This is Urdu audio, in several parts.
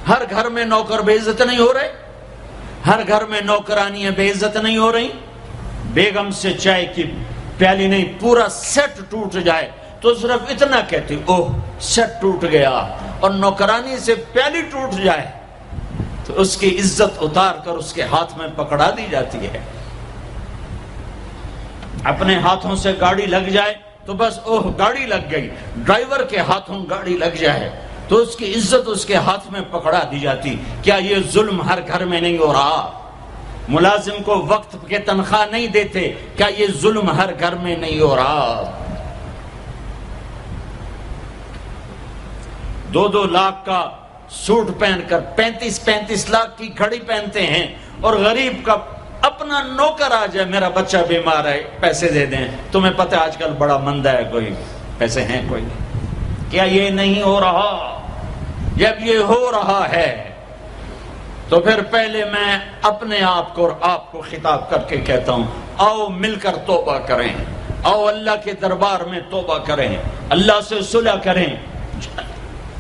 ہر گھر میں نوکر بے عزت نہیں ہو رہے؟ ہر گھر میں نوکرانیاں بے عزت نہیں ہو رہی؟ بیگم سے چائے کی پیالی نہیں پورا سیٹ ٹوٹ جائے تو صرف اتنا کہتی اوہ سیٹ ٹوٹ گیا، اور نوکرانی سے پیالی ٹوٹ جائے تو اس کی عزت اتار کر اس کے ہاتھ میں پکڑا دی جاتی ہے۔ اپنے ہاتھوں سے گاڑی لگ جائے تو بس اوہ گاڑی لگ گئی، ڈرائیور کے ہاتھوں گاڑی لگ جائے تو اس کی عزت اس کے ہاتھ میں پکڑا دی جاتی۔ کیا یہ ظلم ہر گھر میں نہیں ہو رہا؟ ملازم کو وقت کے تنخواہ نہیں دیتے، کیا یہ ظلم ہر گھر میں نہیں ہو رہا؟ 2-2 لاکھ کا سوٹ پہن کر 35 لاکھ کی گھڑی پہنتے ہیں، اور غریب کا اپنا نوکر آ جائے میرا بچہ بیمار ہے پیسے دے دیں، تمہیں پتہ آج کل بڑا مندہ ہے، کوئی پیسے ہیں کوئی؟ کیا یہ نہیں ہو رہا؟ جب یہ ہو رہا ہے تو پھر پہلے میں اپنے آپ کو اور آپ کو خطاب کر کے کہتا ہوں، آؤ مل کر توبہ کریں، آؤ اللہ کے دربار میں توبہ کریں، اللہ سے صلح کریں،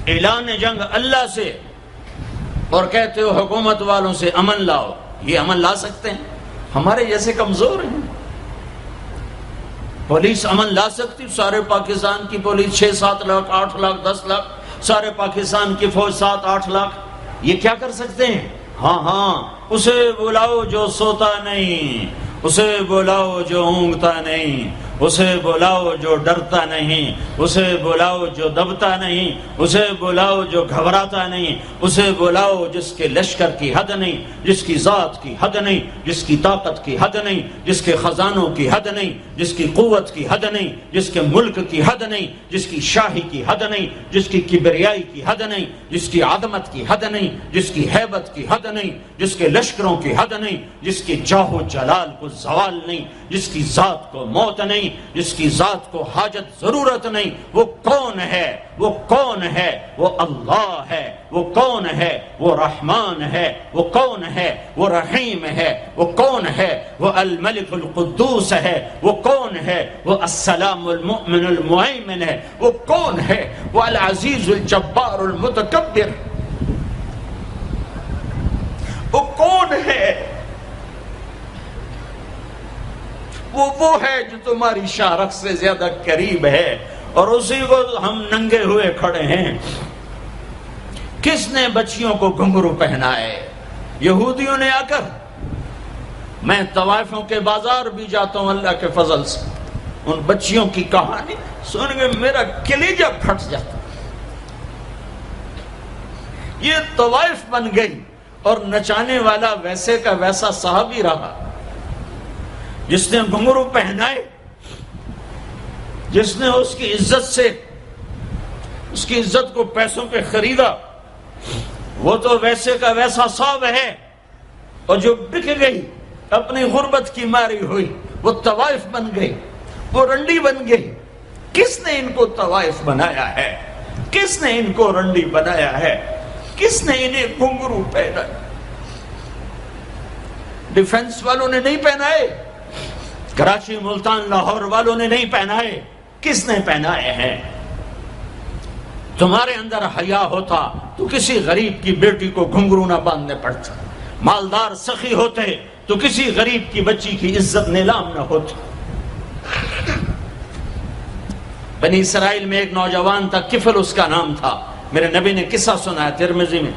اعلان جنگ اللہ سے، اور کہتے ہو حکومت والوں سے امن لاؤ، یہ امن لا سکتے ہیں؟ ہمارے جیسے کمزور ہیں؟ پولیس امن لا سکتی؟ سارے پاکستان کی پولیس 6-7 لاکھ 8 لاکھ 10 لاکھ، سارے پاکستان کی فوج 7-8 لاکھ، یہ کیا کر سکتے ہیں؟ ہاں اسے بلاؤ جو سوتا نہیں، اسے بلاؤ جو اونگتا نہیں، اسے بلاؤ جو ڈرتا نہیں، اسے بلاؤ جو دبتا نہیں، اسے بلاؤ جو گھبراتا نہیں، اسے بلاؤ جس کے لشکر کی حد نہیں، جس کی ذات کی حد نہیں، جس کی طاقت کی حد نہیں، جس کے خزانوں کی حد نہیں، جس کی قوت کی حد نہیں، جس کے ملک کی حد نہیں، جس کی شاہی کی حد نہیں، جس کی کبریائی کی حد نہیں، جس کی عظمت کی حد نہیں، جس کی ہیبت کی حد نہیں، جس کے لشکروں کی حد نہیں، جس کی جاہ و جلال کو زوال نہیں، جس کی ذات کو موت نہیں، جس کی ذات کو حاجت ضرورت نہیں۔ وہ کون ہے؟ وہ کون ہے؟ وہ اللہ ہے۔ وہ کون ہے؟ وہ رحمان ہے۔ وہ کون ہے؟ وہ رحیم ہے۔ وہ کون ہے؟ وہ الملک القدوس ہے۔ وہ کون ہے؟ وہ السلام المؤمن المہیمن ہے۔ وہ کون ہے؟ وہ العزیز الجبار المتکبر۔ وہ کون ہے؟ وہ ہے جو تمہاری شارخ سے زیادہ قریب ہے، اور اسی کو ہم ننگے ہوئے کھڑے ہیں۔ کس نے بچیوں کو گھنگرو پہنائے؟ یہودیوں نے آ کر۔ میں طوائفوں کے بازار بھی جاتا ہوں اللہ کے فضل سے، ان بچیوں کی کہانی سن کے میرا کلیجہ پھٹ جاتا۔ یہ طوائف بن گئی، اور نچانے والا ویسے کا ویسا صحابی رہا جس نے گھنگرو پہنائے، جس نے اس کی عزت سے، اس کی عزت کو پیسوں پہ خریدا، وہ تو ویسے کا ویسا صاحب ہے۔ اور جو بک گئی، اپنی غربت کی ماری ہوئی، وہ طوائف بن گئی، وہ رنڈی بن گئی۔ کس نے ان کو طوائف بنایا ہے؟ کس نے ان کو رنڈی بنایا ہے؟ کس نے انہیں گھنگرو پہنا؟ ڈیفنس والوں نے نہیں پہنائے، کراچی ملتان لاہور والوں نے نہیں پہنائے، کس نے پہنائے ہیں؟ تمہارے اندر حیا ہوتا تو کسی غریب کی بیٹی کو گھنگرو نہ باندھنے پڑتا، مالدار سخی ہوتے تو کسی غریب کی بچی کی عزت نیلام نہ ہوتی۔ بنی اسرائیل میں ایک نوجوان تھا، کفل اس کا نام تھا، میرے نبی نے قصہ سنایا ترمذی میں۔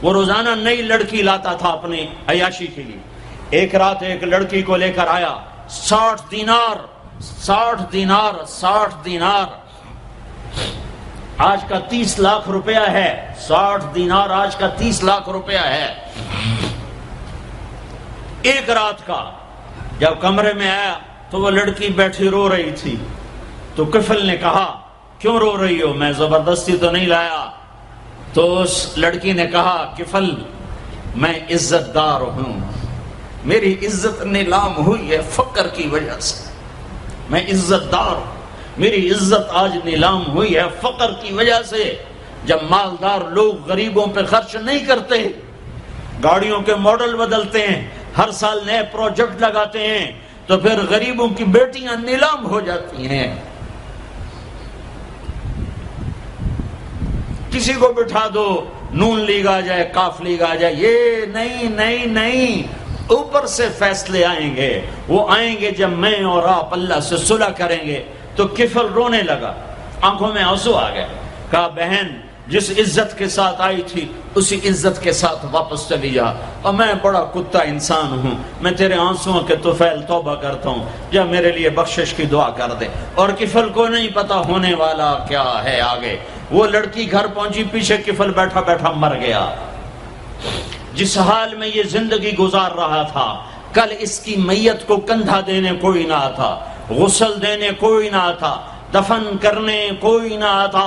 وہ روزانہ نئی لڑکی لاتا تھا اپنی عیاشی کے لیے۔ ایک رات ایک لڑکی کو لے کر آیا، 60 دینار 60 دینار 60 دینار، آج کا 30 لاکھ روپیہ ہے۔ 60 دینار آج کا 30 لاکھ روپیہ ہے ایک رات کا۔ جب کمرے میں آیا تو وہ لڑکی بیٹھی رو رہی تھی، تو کفل نے کہا کیوں رو رہی ہو؟ میں زبردستی تو نہیں لایا۔ تو اس لڑکی نے کہا کفل میں عزت دار ہوں، میری عزت نیلام ہوئی ہے فقر کی وجہ سے، میں عزت دار ہوں، میری عزت آج نیلام ہوئی ہے فقر کی وجہ سے۔ جب مالدار لوگ غریبوں پہ خرچ نہیں کرتے، گاڑیوں کے ماڈل بدلتے ہیں، ہر سال نئے پروجیکٹ لگاتے ہیں، تو پھر غریبوں کی بیٹیاں نیلام ہو جاتی ہیں۔ کسی کو بٹھا دو نون لیگ آ جائے کاف لیگ آ جائے، یہ نہیں نہیں نہیں، اوپر سے فیصلے آئیں گے۔ وہ آئیں گے جب میں اور آپ اللہ سے صلح کریں گے۔ تو کفل رونے لگا، آنکھوں میں آنسو آ گئے، کہا بہن جس عزت کے ساتھ آئی تھی اسی عزت کے ساتھ واپس چلی جا، اور میں بڑا کتا انسان ہوں، میں تیرے آنسوؤں کے طفیل توبہ کرتا ہوں، یا میرے لیے بخشش کی دعا کر دے۔ اور کفل کو نہیں پتا ہونے والا کیا ہے آگے۔ وہ لڑکی گھر پہنچی، پیچھے کفل بیٹھا بیٹھا مر گیا۔ جس حال میں یہ زندگی گزار رہا تھا، کل اس کی میت کو کندھا دینے کوئی نہ آتا، غسل دینے کوئی نہ آتا، دفن کرنے کوئی نہ آتا۔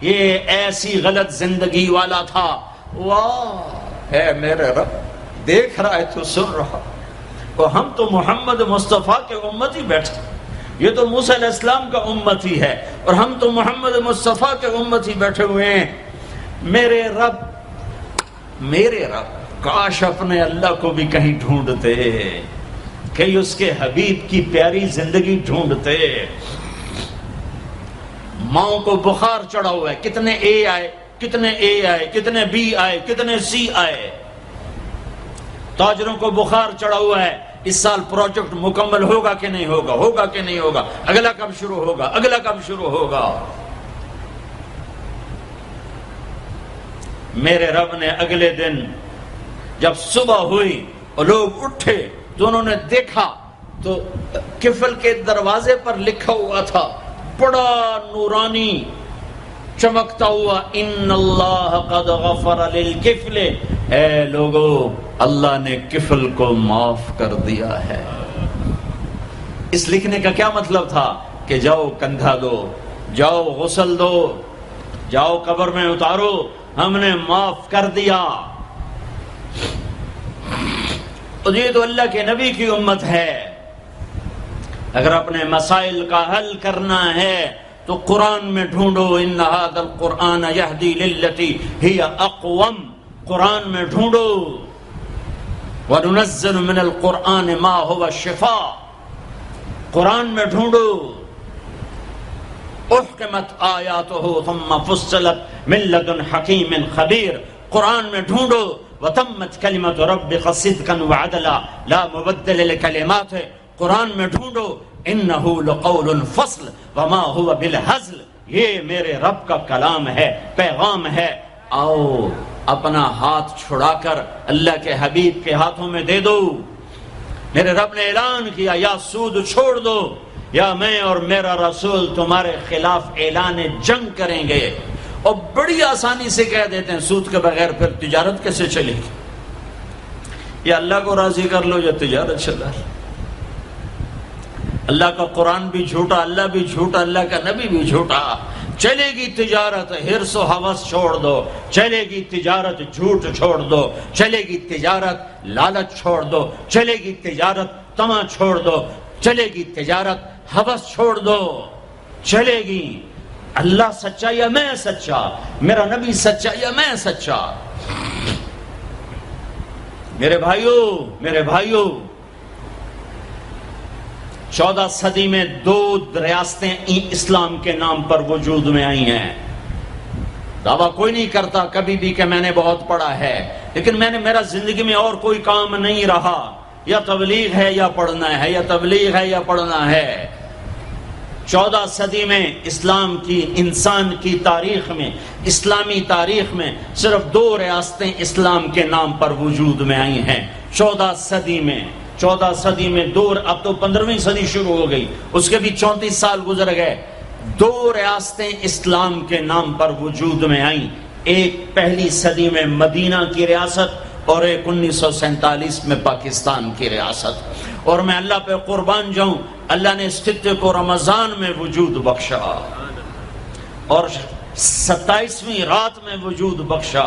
یہ ایسی غلط زندگی والا تھا۔ واہ ہے میرے رب، دیکھ رہا ہے تو سن رہا، اور ہم تو محمد مصطفیٰ کے امتی بیٹھے، یہ تو موسیٰ علیہ السلام کا امتی ہے، اور ہم تو محمد مصطفیٰ کے امتی بیٹھے ہوئے ہیں۔ میرے رب کاش اپنے اللہ کو بھی کہیں ڈھونڈتے، کہیں اس کے حبیب کی پیاری زندگی ڈھونڈتے۔ ماؤں کو بخار چڑھا ہوا ہے، کتنے اے آئے، کتنے اے آئے، کتنے بی آئے، کتنے سی آئے۔ تاجروں کو بخار چڑھا ہوا ہے، اس سال پروجیکٹ مکمل ہوگا کہ نہیں ہوگا، ہوگا کہ نہیں ہوگا، اگلا کب شروع ہوگا، اگلا کب شروع ہوگا۔ میرے رب نے اگلے دن جب صبح ہوئی اور لوگ اٹھے تو انہوں نے دیکھا تو کفل کے دروازے پر لکھا ہوا تھا بڑا نورانی چمکتا ہوا، ان اللہ قد غفر للکفل، اے لوگو اللہ نے کفل کو معاف کر دیا ہے۔ اس لکھنے کا کیا مطلب تھا کہ جاؤ کندھا دو، جاؤ غسل دو، جاؤ قبر میں اتارو، ہم نے معاف کر دیا۔ اور یہ تو اللہ کے نبی کی امت ہے۔ اگر اپنے مسائل کا حل کرنا ہے تو قرآن میں ڈھونڈو، ان ھذا القرآن یہدی للتی ہی اقوم، قرآن میں ڈھونڈو۔ وننزل من القرآن ما هو شفاء، قرآن میں ڈھونڈو۔ احکمت آیاتہ ثم فصلت من لدن حکیم خبیر، قرآن میں ڈھونڈو۔ وتمت کلمۃ ربک صدقا وعدلا لا مبدل لکلماتہ، قرآن میں ڈھونڈو۔ انہ لقول فصل وما هو بالہزل، یہ میرے رب کا کلام ہے، پیغام ہے۔ آؤ اپنا ہاتھ چھڑا کر اللہ کے حبیب کے ہاتھوں میں دے دو۔ میرے رب نے اعلان کیا، یا سود چھوڑ دو یا میں اور میرا رسول تمہارے خلاف اعلان جنگ کریں گے۔ اور بڑی آسانی سے کہہ دیتے ہیں سود کے بغیر پھر تجارت کیسے چلے گی؟ یا اللہ کو راضی کر لو یا تجارت چلا لو۔ اللہ کا قرآن بھی جھوٹا، اللہ بھی جھوٹا، اللہ کا نبی بھی جھوٹا۔ چلے گی تجارت، حرص و ہوس چھوڑ دو، چلے گی تجارت، جھوٹ چھوڑ دو، چلے گی تجارت، لالچ چھوڑ دو، چلے گی تجارت، طمع چھوڑ دو، چلے گی تجارت، ہوس چھوڑ دو، چلے گی۔ اللہ سچا یا میں سچا، میرا نبی سچا یا میں سچا۔ میرے بھائیوں 14 صدی میں 2 ریاستیں اسلام کے نام پر وجود میں آئی ہیں۔ دعویٰ کوئی نہیں کرتا کبھی بھی کہ میں نے بہت پڑھا ہے، لیکن میرا زندگی میں اور کوئی کام نہیں رہا، یا تبلیغ ہے یا پڑھنا ہے، یا تبلیغ ہے یا پڑھنا ہے۔ 14 صدی میں اسلام کی، انسان کی تاریخ میں، اسلامی تاریخ میں صرف 2 ریاستیں اسلام کے نام پر وجود میں آئی ہیں 14 صدی میں۔ 14 صدی میں 2، اب تو 15ویں صدی شروع ہو گئی، اس کے بھی 34 سال گزر گئے۔ 2 ریاستیں اسلام کے نام پر وجود میں آئیں، ایک پہلی صدی میں مدینہ کی ریاست اور ایک 1947 میں پاکستان کی ریاست۔ اور میں اللہ پہ قربان جاؤں، اللہ نے اس خطے کو رمضان میں وجود بخشا اور 27ویں رات میں وجود بخشا۔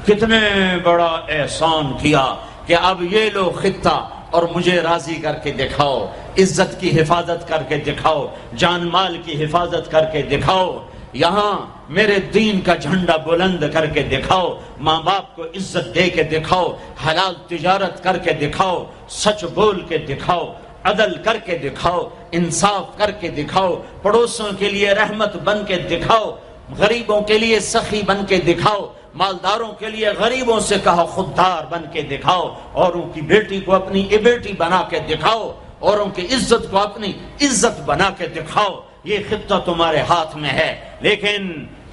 کتنے بڑا احسان کیا کہ اب یہ لو خطہ اور مجھے راضی کر کے دکھاؤ، عزت کی حفاظت کر کے دکھاؤ، جان مال کی حفاظت کر کے دکھاؤ، یہاں میرے دین کا جھنڈا بلند کر کے دکھاؤ، ماں باپ کو عزت دے کے دکھاؤ، حلال تجارت کر کے دکھاؤ، سچ بول کے دکھاؤ، عدل کر کے دکھاؤ، انصاف کر کے دکھاؤ، پڑوسوں کے لیے رحمت بن کے دکھاؤ۔ غریبوں کے لیے سخی بن کے دکھاؤ، مالداروں کے لیے غریبوں سے کہو خوددار بن کے دکھاؤ، اوروں کی بیٹی کو اپنی بیٹی بنا کے دکھاؤ، اوروں کی عزت کو اپنی عزت بنا کے دکھاؤ۔ یہ خطہ تمہارے ہاتھ میں ہے۔ لیکن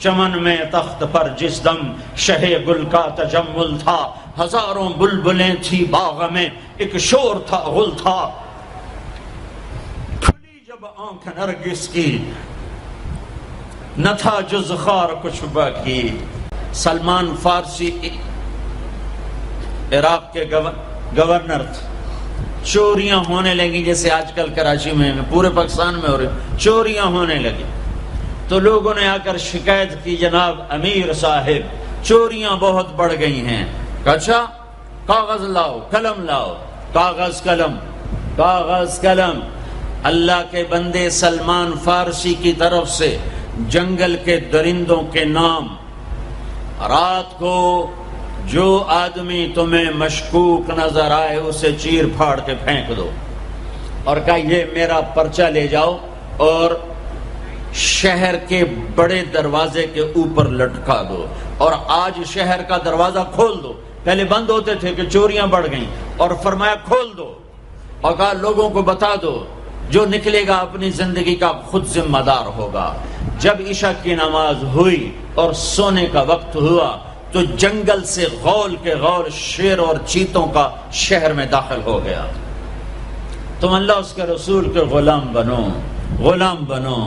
چمن میں تخت پر جس دم شہ گل کا تجمل تھا، ہزاروں بلبلیں تھی باغ میں، ایک شور تھا غل تھا، کھلی جب آنکھ نرگس کی نہ تھا جز خار کچھ باقی۔ سلمان فارسی عراق کے گورنر تھے، چوریاں ہونے لگی جیسے آج کل کراچی میں پورے پاکستان میں ہو رہی، چوریاں ہونے لگی تو لوگوں نے آ کر شکایت کی، جناب امیر صاحب چوریاں بہت بڑھ گئی ہیں۔ اچھا کاغذ لاؤ، قلم لاؤ، کاغذ قلم، کاغذ قلم۔ اللہ کے بندے سلمان فارسی کی طرف سے جنگل کے درندوں کے نام، رات کو جو آدمی تمہیں مشکوک نظر آئے اسے چیر پھاڑ کے پھینک دو، اور کہا یہ میرا پرچہ لے جاؤ اور شہر کے بڑے دروازے کے اوپر لٹکا دو، اور آج شہر کا دروازہ کھول دو۔ پہلے بند ہوتے تھے کہ چوریاں بڑھ گئیں، اور فرمایا کھول دو، اور کہا لوگوں کو بتا دو جو نکلے گا اپنی زندگی کا خود ذمہ دار ہوگا۔ جب عشاء کی نماز ہوئی اور سونے کا وقت ہوا تو جنگل سے غول کے غول شیر اور چیتوں کا شہر میں داخل ہو گیا۔ تم اللہ اس کے رسول کے غلام بنو، غلام بنو،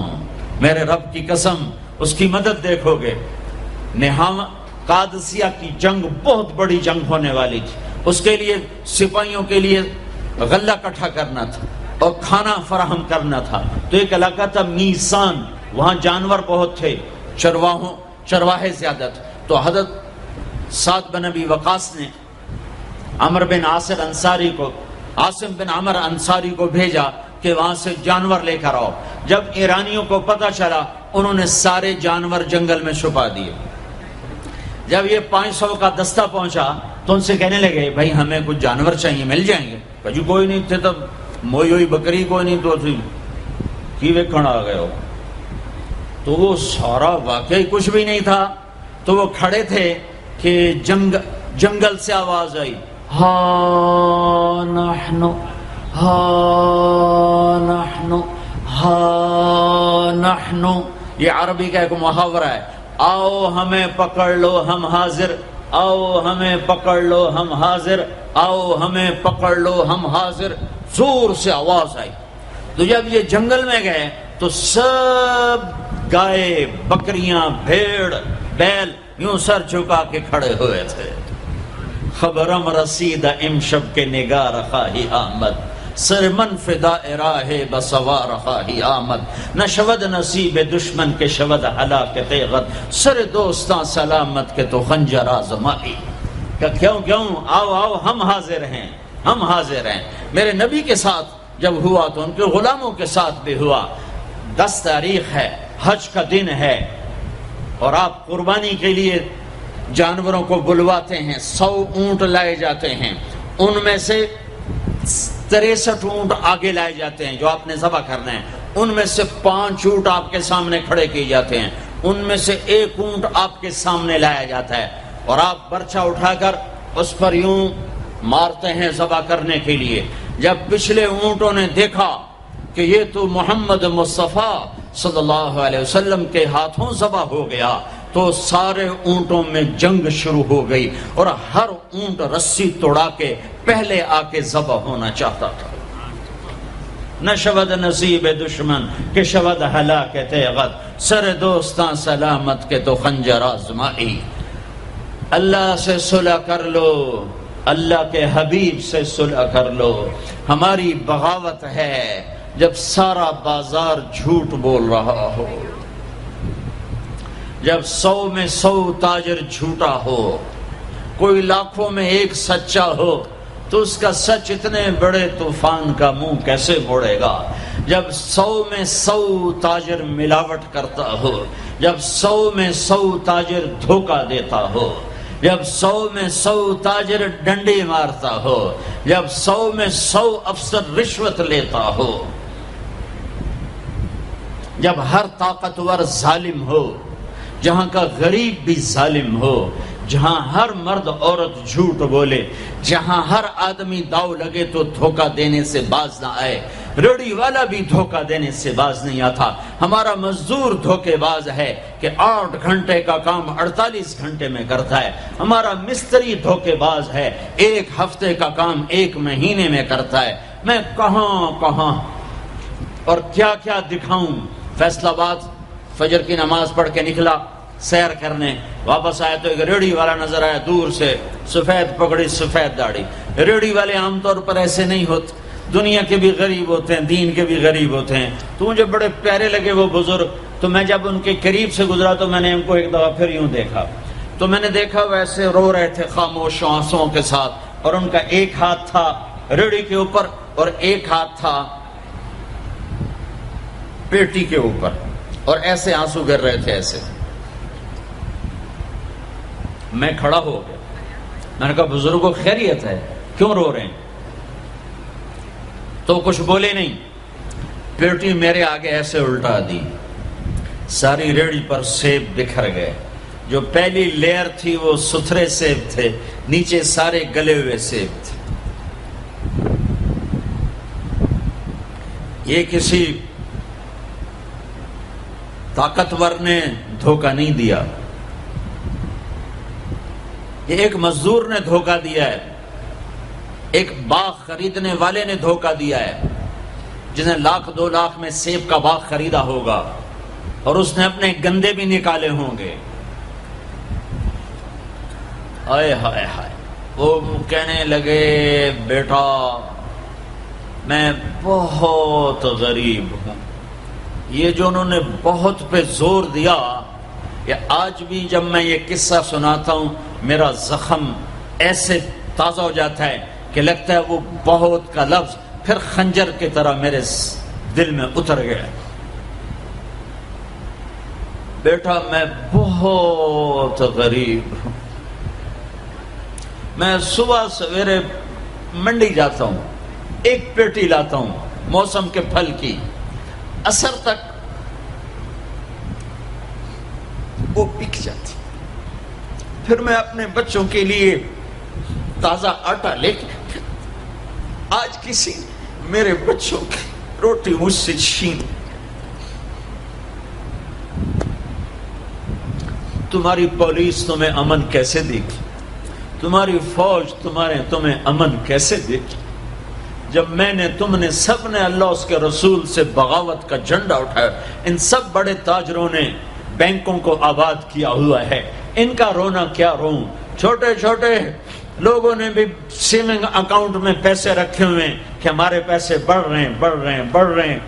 میرے رب کی قسم اس کی مدد دیکھو گے۔ قادسیہ کی جنگ بہت بڑی جنگ ہونے والی تھی، اس کے لیے سپاہیوں کے لیے غلہ اکٹھا کرنا تھا اور کھانا فراہم کرنا تھا۔ تو ایک علاقہ تھا میسان، وہاں جانور بہت تھے، چرواہے زیادہ تھے۔ تو حضرت سعد بن ابی وقاص نے عمر بن عاصم بن عمر انصاری کو بھیجا کہ وہاں سے جانور لے کر آؤ۔ جب ایرانیوں کو پتہ چلا انہوں نے سارے جانور جنگل میں چھپا دیے۔ جب یہ 500 کا دستہ پہنچا تو ان سے کہنے لگے بھائی ہمیں کچھ جانور چاہیے، مل جائیں گے؟ کہا جی کوئی نہیں تھے، تب موئی ہوئی بکری کوئی نہیں تو کی ویکھن آ گئے ہو۔ تو وہ سارا واقعی کچھ بھی نہیں تھا، تو وہ کھڑے تھے کہ جنگل سے آواز آئی، ہا نحنو ہا نحنو ہا نحنو۔ یہ عربی کا ایک محاورہ ہے، آؤ ہمیں پکڑ لو ہم حاضر، آؤ ہمیں پکڑ لو ہم حاضر، آؤ ہمیں پکڑ لو ہم حاضر۔ زور سے آواز آئی۔ تو جب یہ جنگل میں گئے تو سب گائے، بکریاں، بھیڑ، بیل یوں سر جھکا کے کھڑے ہوئے تھے۔ خبرم رسید امشب کے نگار خواہی آمد، سر من فدا راہ بسوار خواہی آمد، نہ شود نصیب دشمن کے شود ہلاکت غد، سر دوستاں سلامت کے تو خنجر آزمائی۔ کہ کیوں آؤ آؤ ہم حاضر ہیں، ہم حاضر ہیں۔ میرے نبی کے ساتھ جب ہوا تو ان کے غلاموں کے ساتھ بھی ہوا۔ 10 تاریخ ہے، حج کا دن ہے، اور آپ قربانی کے لیے جانوروں کو بلواتے ہیں۔ 100 اونٹ لائے جاتے ہیں، ان میں سے 63 اونٹ آگے لائے جاتے ہیں جو آپ نے ذبح کرنا ہے، ان میں سے 5 اونٹ آپ کے سامنے کھڑے کیے جاتے ہیں، ان میں سے 1 اونٹ آپ کے سامنے لایا جاتا ہے، اور آپ برچہ اٹھا کر اس پر یوں مارتے ہیں ذبح کرنے کے لیے۔ جب پچھلے اونٹوں نے دیکھا کہ یہ تو محمد مصطفیٰ صلی اللہ علیہ وسلم کے ہاتھوں ذبح ہو گیا، تو سارے اونٹوں میں جنگ شروع ہو گئی، اور ہر اونٹ رسی توڑا کے پہلے آ کے ذبح ہونا چاہتا تھا۔ نہ شود نصیب دشمن کہ شود ہلاکت غد، سر دوستاں سلامت کے تو خنجر آزمائی۔ اللہ سے صلح کر لو، اللہ کے حبیب سے صلح کر لو۔ ہماری بغاوت ہے جب سارا بازار جھوٹ بول رہا ہو، جب 100 میں 100 تاجر جھوٹا ہو، کوئی لاکھوں میں 1 سچا ہو، تو اس کا سچ اتنے بڑے طوفان کا منہ کیسے موڑے گا؟ جب 100 میں 100 تاجر ملاوٹ کرتا ہو، جب 100 میں 100 تاجر دھوکہ دیتا ہو، جب 100 میں 100 تاجر ڈنڈی مارتا ہو، جب 100 میں 100 افسر رشوت لیتا ہو، جب ہر طاقتور ظالم ہو، جہاں کا غریب بھی ظالم ہو، جہاں ہر مرد عورت جھوٹ بولے، جہاں ہر آدمی داؤ لگے تو دھوکہ دینے سے باز نہ آئے، ریڑھی والا بھی دھوکہ دینے سے باز نہیں آتا۔ ہمارا مزدور دھوکے باز ہے کہ 8 گھنٹے کا کام 48 گھنٹے میں کرتا ہے، ہمارا مستری دھوکے باز ہے، 1 ہفتے کا کام 1 مہینے میں کرتا ہے۔ میں کہاں اور کیا کیا دکھاؤں۔ فیصل آباد فجر کی نماز پڑھ کے نکلا سیر کرنے، واپس آیا تو ایک ریڑھی والا نظر آیا دور سے، سفید پگڑی سفید داڑھی۔ ریڑھی والے عام طور پر ایسے نہیں ہوتے، دنیا کے بھی غریب ہوتے ہیں، دین کے بھی غریب ہوتے ہیں۔ تو مجھے بڑے پیارے لگے وہ بزرگ، تو میں جب ان کے قریب سے گزرا تو میں نے ان کو ایک دفعہ پھر یوں دیکھا، تو میں نے دیکھا ویسے رو رہے تھے خاموش آنسوؤں کے ساتھ، اور ان کا ایک ہاتھ تھا ریڑھی کے اوپر اور ایک ہاتھ تھا پیٹی کے اوپر، اور ایسے آنسو گر رہے تھے ایسے۔ میں کھڑا ہو گیا، میں نے کہا بزرگوں خیریت ہے، کیوں رو رہے ہیں؟ تو کچھ بولے نہیں، پیٹی میرے آگے ایسے الٹا دی، ساری ریڑھی پر سیب بکھر گئے۔ جو پہلی لیئر تھی وہ ستھرے سیب تھے، نیچے سارے گلے ہوئے سیب تھے۔ یہ کسی طاقتور نے دھوکہ نہیں دیا، یہ ایک مزدور نے دھوکہ دیا ہے، ایک باغ خریدنے والے نے دھوکہ دیا ہے، جس نے 1,00,000 2 لاکھ میں سیب کا باغ خریدا ہوگا اور اس نے اپنے گندے بھی نکالے ہوں گے۔ آئے ہائے ہائے، وہ کہنے لگے بیٹا میں بہت غریب ہوں۔ یہ جو انہوں نے بہت پہ زور دیا، یہ آج بھی جب میں یہ قصہ سناتا ہوں میرا زخم ایسے تازہ ہو جاتا ہے کہ لگتا ہے وہ بہت کا لفظ پھر خنجر کی طرح میرے دل میں اتر گیا۔ بیٹا میں بہت غریب ہوں، میں صبح سویرے منڈی جاتا ہوں، ایک پیٹی لاتا ہوں موسم کے پھل کی، عصر تک وہ بک جاتی، پھر میں اپنے بچوں کے لیے تازہ آٹا لے کے، آج کسی میرے بچوں کی روٹی مجھ سے چھین، تمہاری پولیس تمہیں امن کیسے دے گی؟ تمہاری فوج تمہیں امن کیسے دے گی؟ جب میں نے تم نے سب نے اللہ اس کے رسول سے بغاوت کا جھنڈا اٹھایا، ان سب بڑے تاجروں نے بینکوں کو آباد کیا ہوا ہے، ان کا رونا کیا روں؟ چھوٹے چھوٹے لوگوں نے بھی سیونگ اکاؤنٹ میں پیسے رکھے ہوئے ہیں کہ ہمارے پیسے بڑھ رہے ہیں۔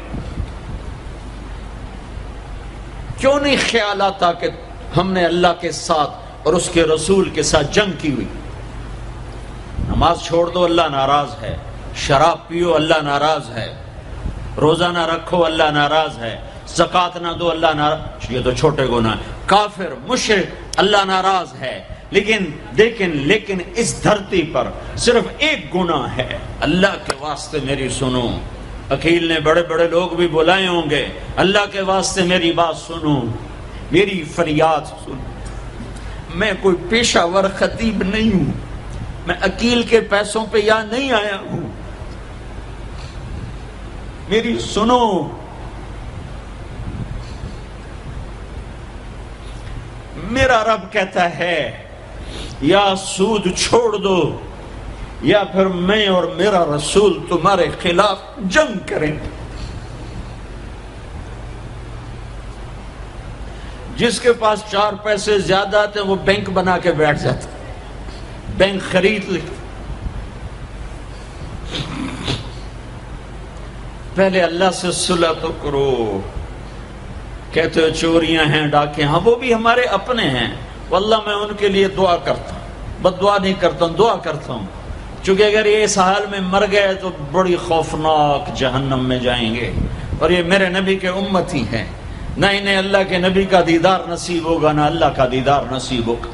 کیوں نہیں خیال آتا کہ ہم نے اللہ کے ساتھ اور اس کے رسول کے ساتھ جنگ کی ہوئی؟ نماز چھوڑ دو اللہ ناراض ہے، شراب پیو اللہ ناراض ہے، روزہ نہ رکھو اللہ ناراض ہے، زکوٰۃ نہ دو اللہ ناراض، یہ تو چھوٹے گناہ، کافر مشرک اللہ ناراض ہے، لیکن اس دھرتی پر صرف ایک گناہ ہے، اللہ کے واسطے میری سنو۔ عقیل نے بڑے بڑے لوگ بھی بلائے ہوں گے، اللہ کے واسطے میری بات سنو، میری فریاد سنو۔ میں کوئی پیشہ ور خطیب نہیں ہوں، میں عقیل کے پیسوں پہ یہاں نہیں آیا ہوں، میری سنو۔ میرا رب کہتا ہے یا سود چھوڑ دو یا پھر میں اور میرا رسول تمہارے خلاف جنگ کریں گے۔ جس کے پاس 4 پیسے زیادہ آتے وہ بینک بنا کے بیٹھ جاتا، بینک خرید لی۔ پہلے اللہ سے صلح تو کرو۔ کہتے ہو چوریاں ہیں، ڈاکے، ہاں وہ بھی ہمارے اپنے ہیں، واللہ میں ان کے لیے دعا کرتا ہوں، بد دعا نہیں کرتا ہوں، دعا کرتا ہوں، چونکہ اگر یہ اس حال میں مر گئے تو بڑی خوفناک جہنم میں جائیں گے، اور یہ میرے نبی کے امتی ہیں، نہ انہیں اللہ کے نبی کا دیدار نصیب ہوگا نہ اللہ کا دیدار نصیب ہوگا،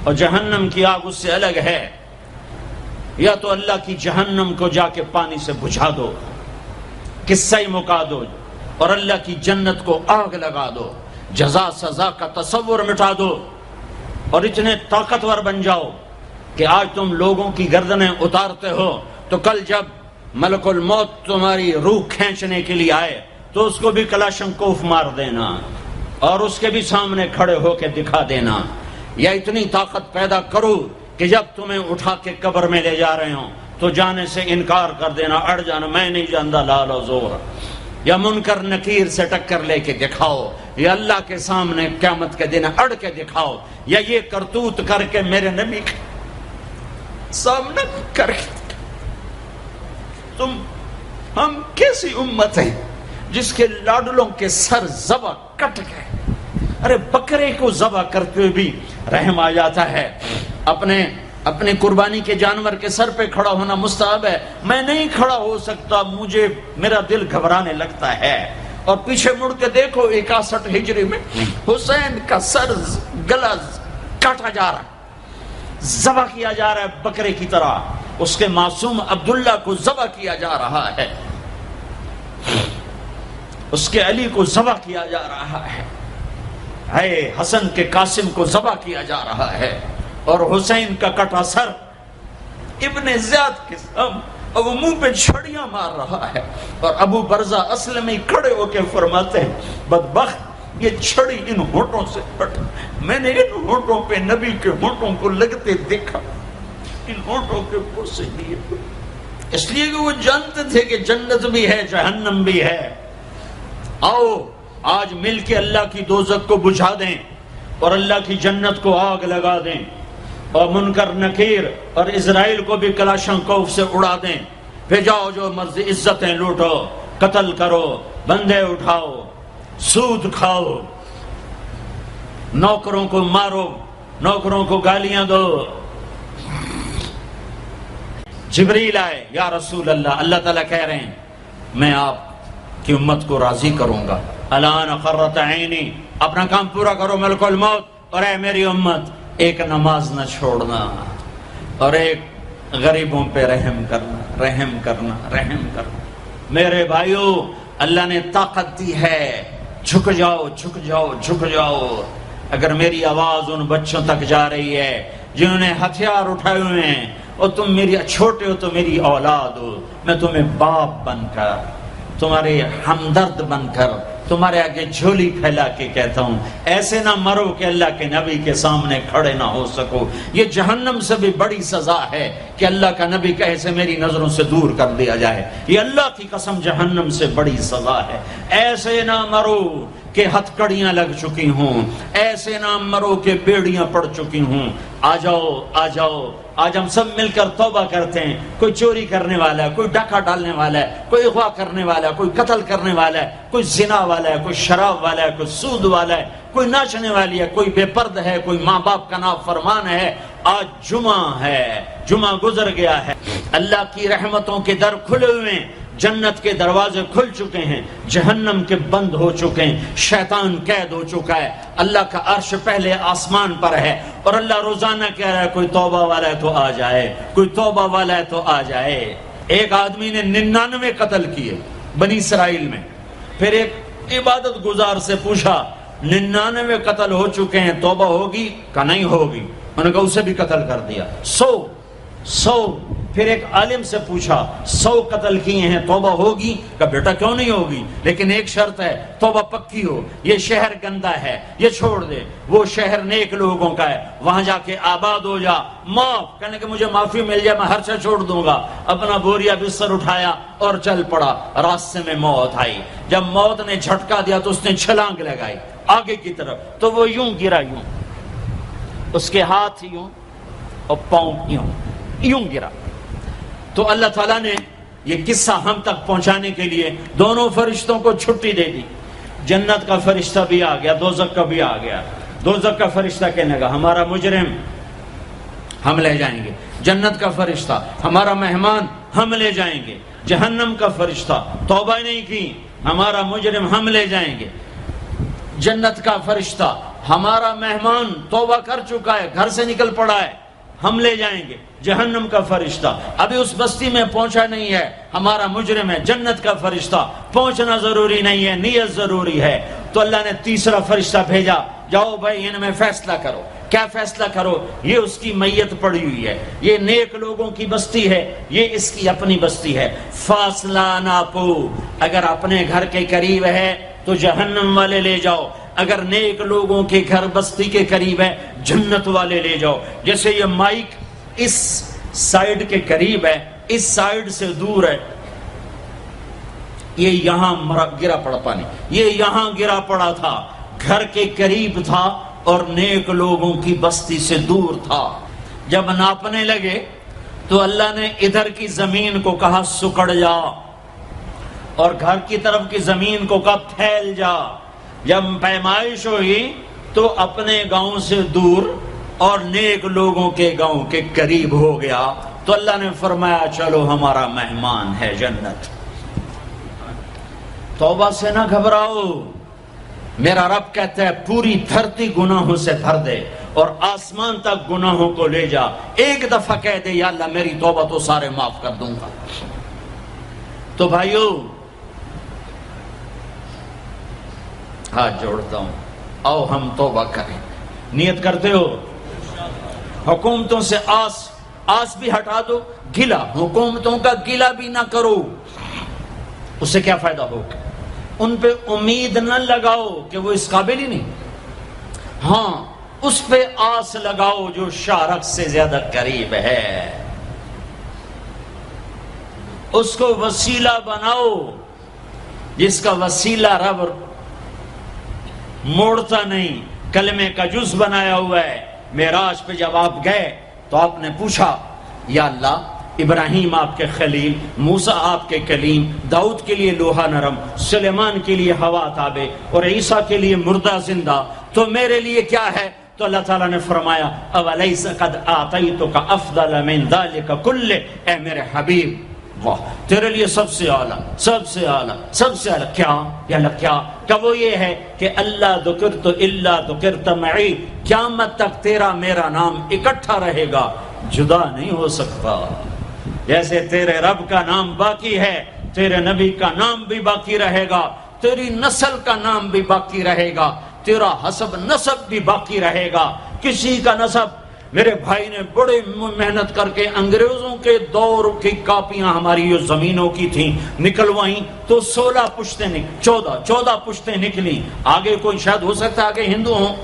اور جہنم کی آگ اس سے الگ ہے۔ یا تو اللہ کی جہنم کو جا کے پانی سے بجھا دو، قصہ ہی مکا دو، اور اللہ کی جنت کو آگ لگا دو، جزا سزا کا تصور مٹا دو اور اتنے طاقتور بن جاؤ کہ آج تم لوگوں کی گردنیں اتارتے ہو تو کل جب ملک الموت تمہاری روح کھینچنے کے لیے آئے تو اس کو بھی کلاشنکوف مار دینا اور اس کے بھی سامنے کھڑے ہو کے دکھا دینا، یا اتنی طاقت پیدا کرو کہ جب تمہیں اٹھا کے قبر میں لے جا رہے ہوں تو جانے سے انکار کر دینا، اڑ جانا، میں نہیں جانتا لال و زور، یا منکر نکیر سے ٹکر لے کے دکھاؤ، یا اللہ کے سامنے قیامت کے دن اڑ کے دکھاؤ، یا یہ کرتوت کر کے میرے نبی کے سامنے کر کے ہم کیسی امت ہیں جس کے لاڈلوں کے سر ذبح کٹ گئے؟ ارے بکرے کو ذبح کرتے ہوئے بھی رحم آ جاتا ہے۔ اپنے قربانی کے جانور کے سر پہ کھڑا ہونا مستحب ہے، میں نہیں کھڑا ہو سکتا، میرا دل گھبرانے لگتا ہے۔ اور پیچھے مڑ کے دیکھو 61 ہجری میں حسین کا سر گلا کاٹا جا رہا ہے، ذبح کیا جا رہا ہے بکرے کی طرح، اس کے معصوم عبداللہ کو ذبح کیا جا رہا ہے، اس کے علی کو ذبح کیا جا رہا ہے، حسن کے قاسم کو ذبح کیا جا رہا ہے، اور حسین کا کٹا سر ابن زیاد کے سامنے اور وہ منہ پہ چھڑیاں مار رہا ہے، اور ابو برزہ اسلمی کھڑے ہو کے فرماتے ہیں بدبخت، یہ چھڑی ان ہونٹوں سے پھٹ، میں نے ان ہونٹوں پہ نبی کے ہونٹوں کو لگتے دیکھا، ان ہونٹوں کے پوسے دیے، اس لیے کہ وہ جانتے تھے کہ جنت بھی ہے جہنم بھی ہے۔ آؤ آج مل کے اللہ کی دوزخ کو بجھا دیں اور اللہ کی جنت کو آگ لگا دیں، اور منکر نکیر اور اسرائیل کو بھی کلاشنکوف سے اڑا دیں، بھیجاؤ جو مرضی عزتیں لوٹو، قتل کرو، بندے اٹھاؤ، سود کھاؤ، نوکروں کو مارو، نوکروں کو گالیاں دو۔ جبریل آئے، یا رسول اللہ، اللہ تعالیٰ کہہ رہے ہیں میں آپ کی امت کو راضی کروں گا، الان قرۃ عینی، اپنا کام پورا کرو ملک الموت، اور اے میری امت ایک نماز نہ چھوڑنا، اور ایک غریبوں پہ رحم کرنا، رحم کرنا، رحم کرنا۔ میرے بھائیو، اللہ نے طاقت دی ہے، جھک جاؤ، جھک جاؤ، جھک جاؤ۔ اگر میری آواز ان بچوں تک جا رہی ہے جنہوں نے ہتھیار اٹھائے ہوئے ہیں، اور تم میری چھوٹے ہو تو میری اولاد ہو، میں تمہیں باپ بن کر، تمہارے ہمدرد بن کر، تمہارے آگے جھولی پھیلا کے کہتا ہوں، ایسے نہ مرو کہ اللہ کے نبی کے سامنے کھڑے نہ ہو سکو۔ یہ جہنم سے بھی بڑی سزا ہے کہ اللہ کا نبی کہے سے میری نظروں سے دور کر دیا جائے، یہ اللہ کی قسم جہنم سے بڑی سزا ہے۔ ایسے نہ مرو کہ ہتھکڑیاں لگ چکی ہوں، ایسے نہ مرو کہ بیڑیاں پڑ چکی ہوں۔ آ جاؤ، آ جاؤ، آج ہم سب مل کر توبہ کرتے ہیں۔ کوئی چوری کرنے والا ہے، کوئی ڈاکہ ڈالنے والا ہے، کوئی اغوا کرنے والا ہے، کوئی قتل کرنے والا ہے، کوئی زنا والا ہے، کوئی شراب والا ہے، کوئی سود والا ہے، کوئی ناچنے والی ہے، کوئی بے پرد ہے، کوئی ماں باپ کا نافرمان ہے۔ آج جمعہ ہے، جمعہ گزر گیا ہے، اللہ کی رحمتوں کے در کھلے ہوئے ہیں، جنت کے دروازے کھل چکے ہیں، جہنم کے بند ہو چکے ہیں، شیطان قید ہو چکا ہے، اللہ کا عرش پہلے آسمان پر ہے، اور اللہ روزانہ کہہ رہا ہے کوئی توبہ والا ہے تو آ جائے، کوئی توبہ والا ہے تو آ جائے۔ ایک آدمی نے 99 قتل کیے بنی اسرائیل میں، پھر ایک عبادت گزار سے پوچھا 99 قتل ہو چکے ہیں، توبہ ہوگی؟ کہ نہیں ہوگی۔ انہوں نے کہا اسے بھی قتل کر دیا۔ 100 پھر ایک عالم سے پوچھا 100 قتل کیے ہیں، توبہ ہوگی؟ کہ بیٹا کیوں نہیں ہوگی، لیکن ایک شرط ہے، توبہ پکی ہو، یہ شہر گندا ہے، یہ چھوڑ دے، وہ شہر نیک لوگوں کا ہے، وہاں جا کے آباد ہو جا، معاف کہنے کہ مجھے معافی مل جائے میں ہر سے چھوڑ دوں گا۔ اپنا بوریا بستر اٹھایا اور چل پڑا، راستے میں موت آئی، جب موت نے جھٹکا دیا تو اس نے چھلانگ لگائی آگے کی طرف، تو وہ یوں گرا، یوں اس کے ہاتھ یوں اور پاؤں یوں گرا۔ تو اللہ تعالیٰ نے یہ قصہ ہم تک پہنچانے کے لیے دونوں فرشتوں کو چھٹی دے دی۔ جنت کا فرشتہ بھی آ گیا، دوزخ کا بھی آ گیا۔ دوزخ کا فرشتہ کہنے لگا ہمارا مجرم ہم لے جائیں گے، جنت کا فرشتہ ہمارا مہمان ہم لے جائیں گے، جہنم کا فرشتہ توبہ نہیں کی ہمارا مجرم ہم لے جائیں گے، جنت کا فرشتہ ہمارا مہمان توبہ کر چکا ہے، گھر سے نکل پڑا ہے، ہم لے جائیں گے، جہنم کا فرشتہ ابھی اس بستی میں پہنچا نہیں ہے، ہمارا مجرم ہے، جنت کا فرشتہ پہنچنا ضروری نہیں ہے، نیت ضروری ہے۔ تو اللہ نے تیسرا فرشتہ بھیجا، جاؤ بھائی ان میں فیصلہ کرو۔ کیا فیصلہ کرو؟ یہ اس کی میت پڑی ہوئی ہے، یہ نیک لوگوں کی بستی ہے، یہ اس کی اپنی بستی ہے، فاصلہ ناپو، اگر اپنے گھر کے قریب ہے تو جہنم والے لے جاؤ، اگر نیک لوگوں کے گھر بستی کے قریب ہے جنت والے لے جاؤ۔ جیسے یہ مائک اس سائیڈ کے قریب ہے، اس سائیڈ سے دور ہے، یہ یہاں گرا پڑا پانی، یہ یہاں گرا پڑا تھا، گھر کے قریب تھا اور نیک لوگوں کی بستی سے دور تھا۔ جب ناپنے لگے تو اللہ نے ادھر کی زمین کو کہا سکڑ جا، اور گھر کی طرف کی زمین کو کہا پھیل جا۔ جب پیمائش ہوئی تو اپنے گاؤں سے دور اور نیک لوگوں کے گاؤں کے قریب ہو گیا، تو اللہ نے فرمایا چلو ہمارا مہمان ہے جنت۔ توبہ سے نہ گھبراؤ، میرا رب کہتا ہے پوری دھرتی گناہوں سے بھر دے اور آسمان تک گناہوں کو لے جا، ایک دفعہ کہہ دے یا اللہ میری توبہ تو سارے معاف کر دوں گا۔ تو بھائیو ہاتھ جوڑتا ہوں، آؤ ہم توبہ کریں۔ نیت کرتے ہو؟ حکومتوں سے آس بھی ہٹا دو، گلا حکومتوں کا گلا بھی نہ کرو، اس سے کیا فائدہ ہوگا؟ ان پہ امید نہ لگاؤ کہ وہ اس قابل ہی نہیں، ہاں اس پہ آس لگاؤ جو شارک سے زیادہ قریب ہے، اس کو وسیلہ بناؤ جس کا وسیلہ رب موڑتا نہیں، کلمے کا جز بنایا ہوا ہے۔ معراج پہ جب آپ گئے تو آپ نے پوچھا یا اللہ ابراہیم آپ کے خلیل، موسیٰ آپ کے کلیم، داؤد کے لیے لوہا نرم، سلیمان کے لیے ہوا تابع اور عیسیٰ کے لیے مردہ زندہ، تو میرے لیے کیا ہے؟ تو اللہ تعالیٰ نے فرمایا اولیس قد آتیتک افضل من ذلک کلہ، اے میرے حبیب واہ تیرے لیے سب سے اعلیٰ، سب سے اعلیٰ، سب سے اعلیٰ کیا؟ یا اللہ کیا؟ کہ وہ یہ ہے کہ اللہ ذکرت الا ذکرت معی، قیامت تک تیرا میرا نام اکٹھا رہے گا، جدا نہیں ہو سکتا۔ جیسے تیرے رب کا نام باقی ہے، تیرے نبی کا نام بھی باقی رہے گا، تیری نسل کا نام بھی باقی رہے گا، تیرا حسب نسب بھی باقی رہے گا۔ کسی کا نسب، میرے بھائی نے بڑے محنت کر کے انگریزوں کے دور کی کاپیاں ہماری جو زمینوں کی تھیں نکلوائیں تو 16 پشتیں 14 پشتیں نکلی، آگے کوئی شاید ہو سکتا ہے آگے ہندو ہوں،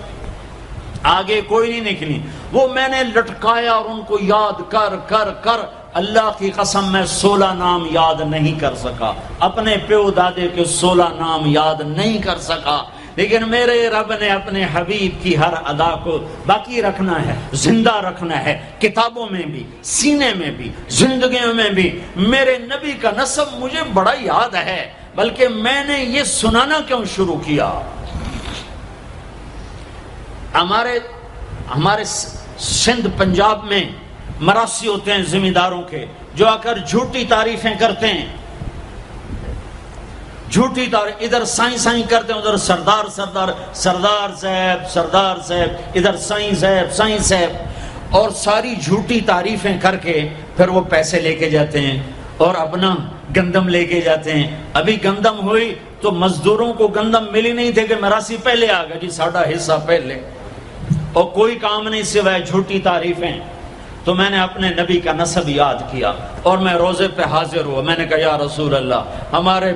آگے کوئی نہیں نکلی، وہ میں نے لٹکایا اور ان کو یاد کر کر کر اللہ کی قسم میں 16 نام یاد نہیں کر سکا، اپنے پیو دادے کے 16 نام یاد نہیں کر سکا، لیکن میرے رب نے اپنے حبیب کی ہر ادا کو باقی رکھنا ہے، زندہ رکھنا ہے، کتابوں میں بھی، سینے میں بھی، زندگیوں میں بھی۔ میرے نبی کا نسب مجھے بڑا یاد ہے، بلکہ میں نے یہ سنانا کیوں شروع کیا؟ ہمارے سندھ پنجاب میں مراسی ہوتے ہیں زمینداروں کے، جو آ کر جھوٹی تعریفیں کرتے ہیں، جھوٹی تعریف، ادھر سائیں سائیں کرتے ہیں، ادھر سردار صاحب، ادھر سائیں صاحب، اور ساری جھوٹی تعریفیں کر کے پھر وہ پیسے لے کے جاتے ہیں اور اپنا گندم لے کے جاتے ہیں۔ ابھی گندم ہوئی تو مزدوروں کو گندم ملی نہیں تھے کہ مراسی پہلے آ گیا جی ساڑھا حصہ پہلے، اور کوئی کام نہیں سوائے جھوٹی تعریفیں۔ تو میں نے اپنے نبی کا نسب یاد کیا اور میں روزے پہ حاضر ہوا، میں نے کہا یا رسول اللہ، ہمارے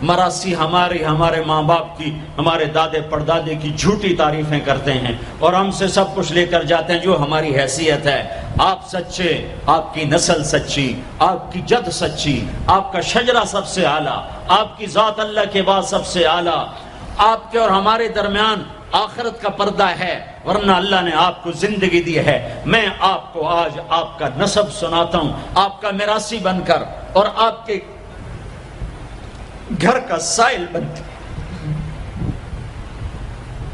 مراسی ہمارے ماں باپ کی، ہمارے دادے پردادے کی جھوٹی تعریفیں کرتے ہیں اور ہم سے سب کچھ لے کر جاتے ہیں جو ہماری حیثیت ہے۔ آپ سچے، آپ کی نسل سچی، آپ کی جد سچی، آپ کا شجرہ سب سے اعلیٰ، آپ کی ذات اللہ کے بعد سب سے اعلیٰ، آپ کے اور ہمارے درمیان آخرت کا پردہ ہے، ورنہ اللہ نے آپ کو زندگی دی ہے۔ میں آپ کو آج آپ کا نسب سناتا ہوں، آپ کا میراثی بن کر اور آپ کے گھر کا سائل بن کے،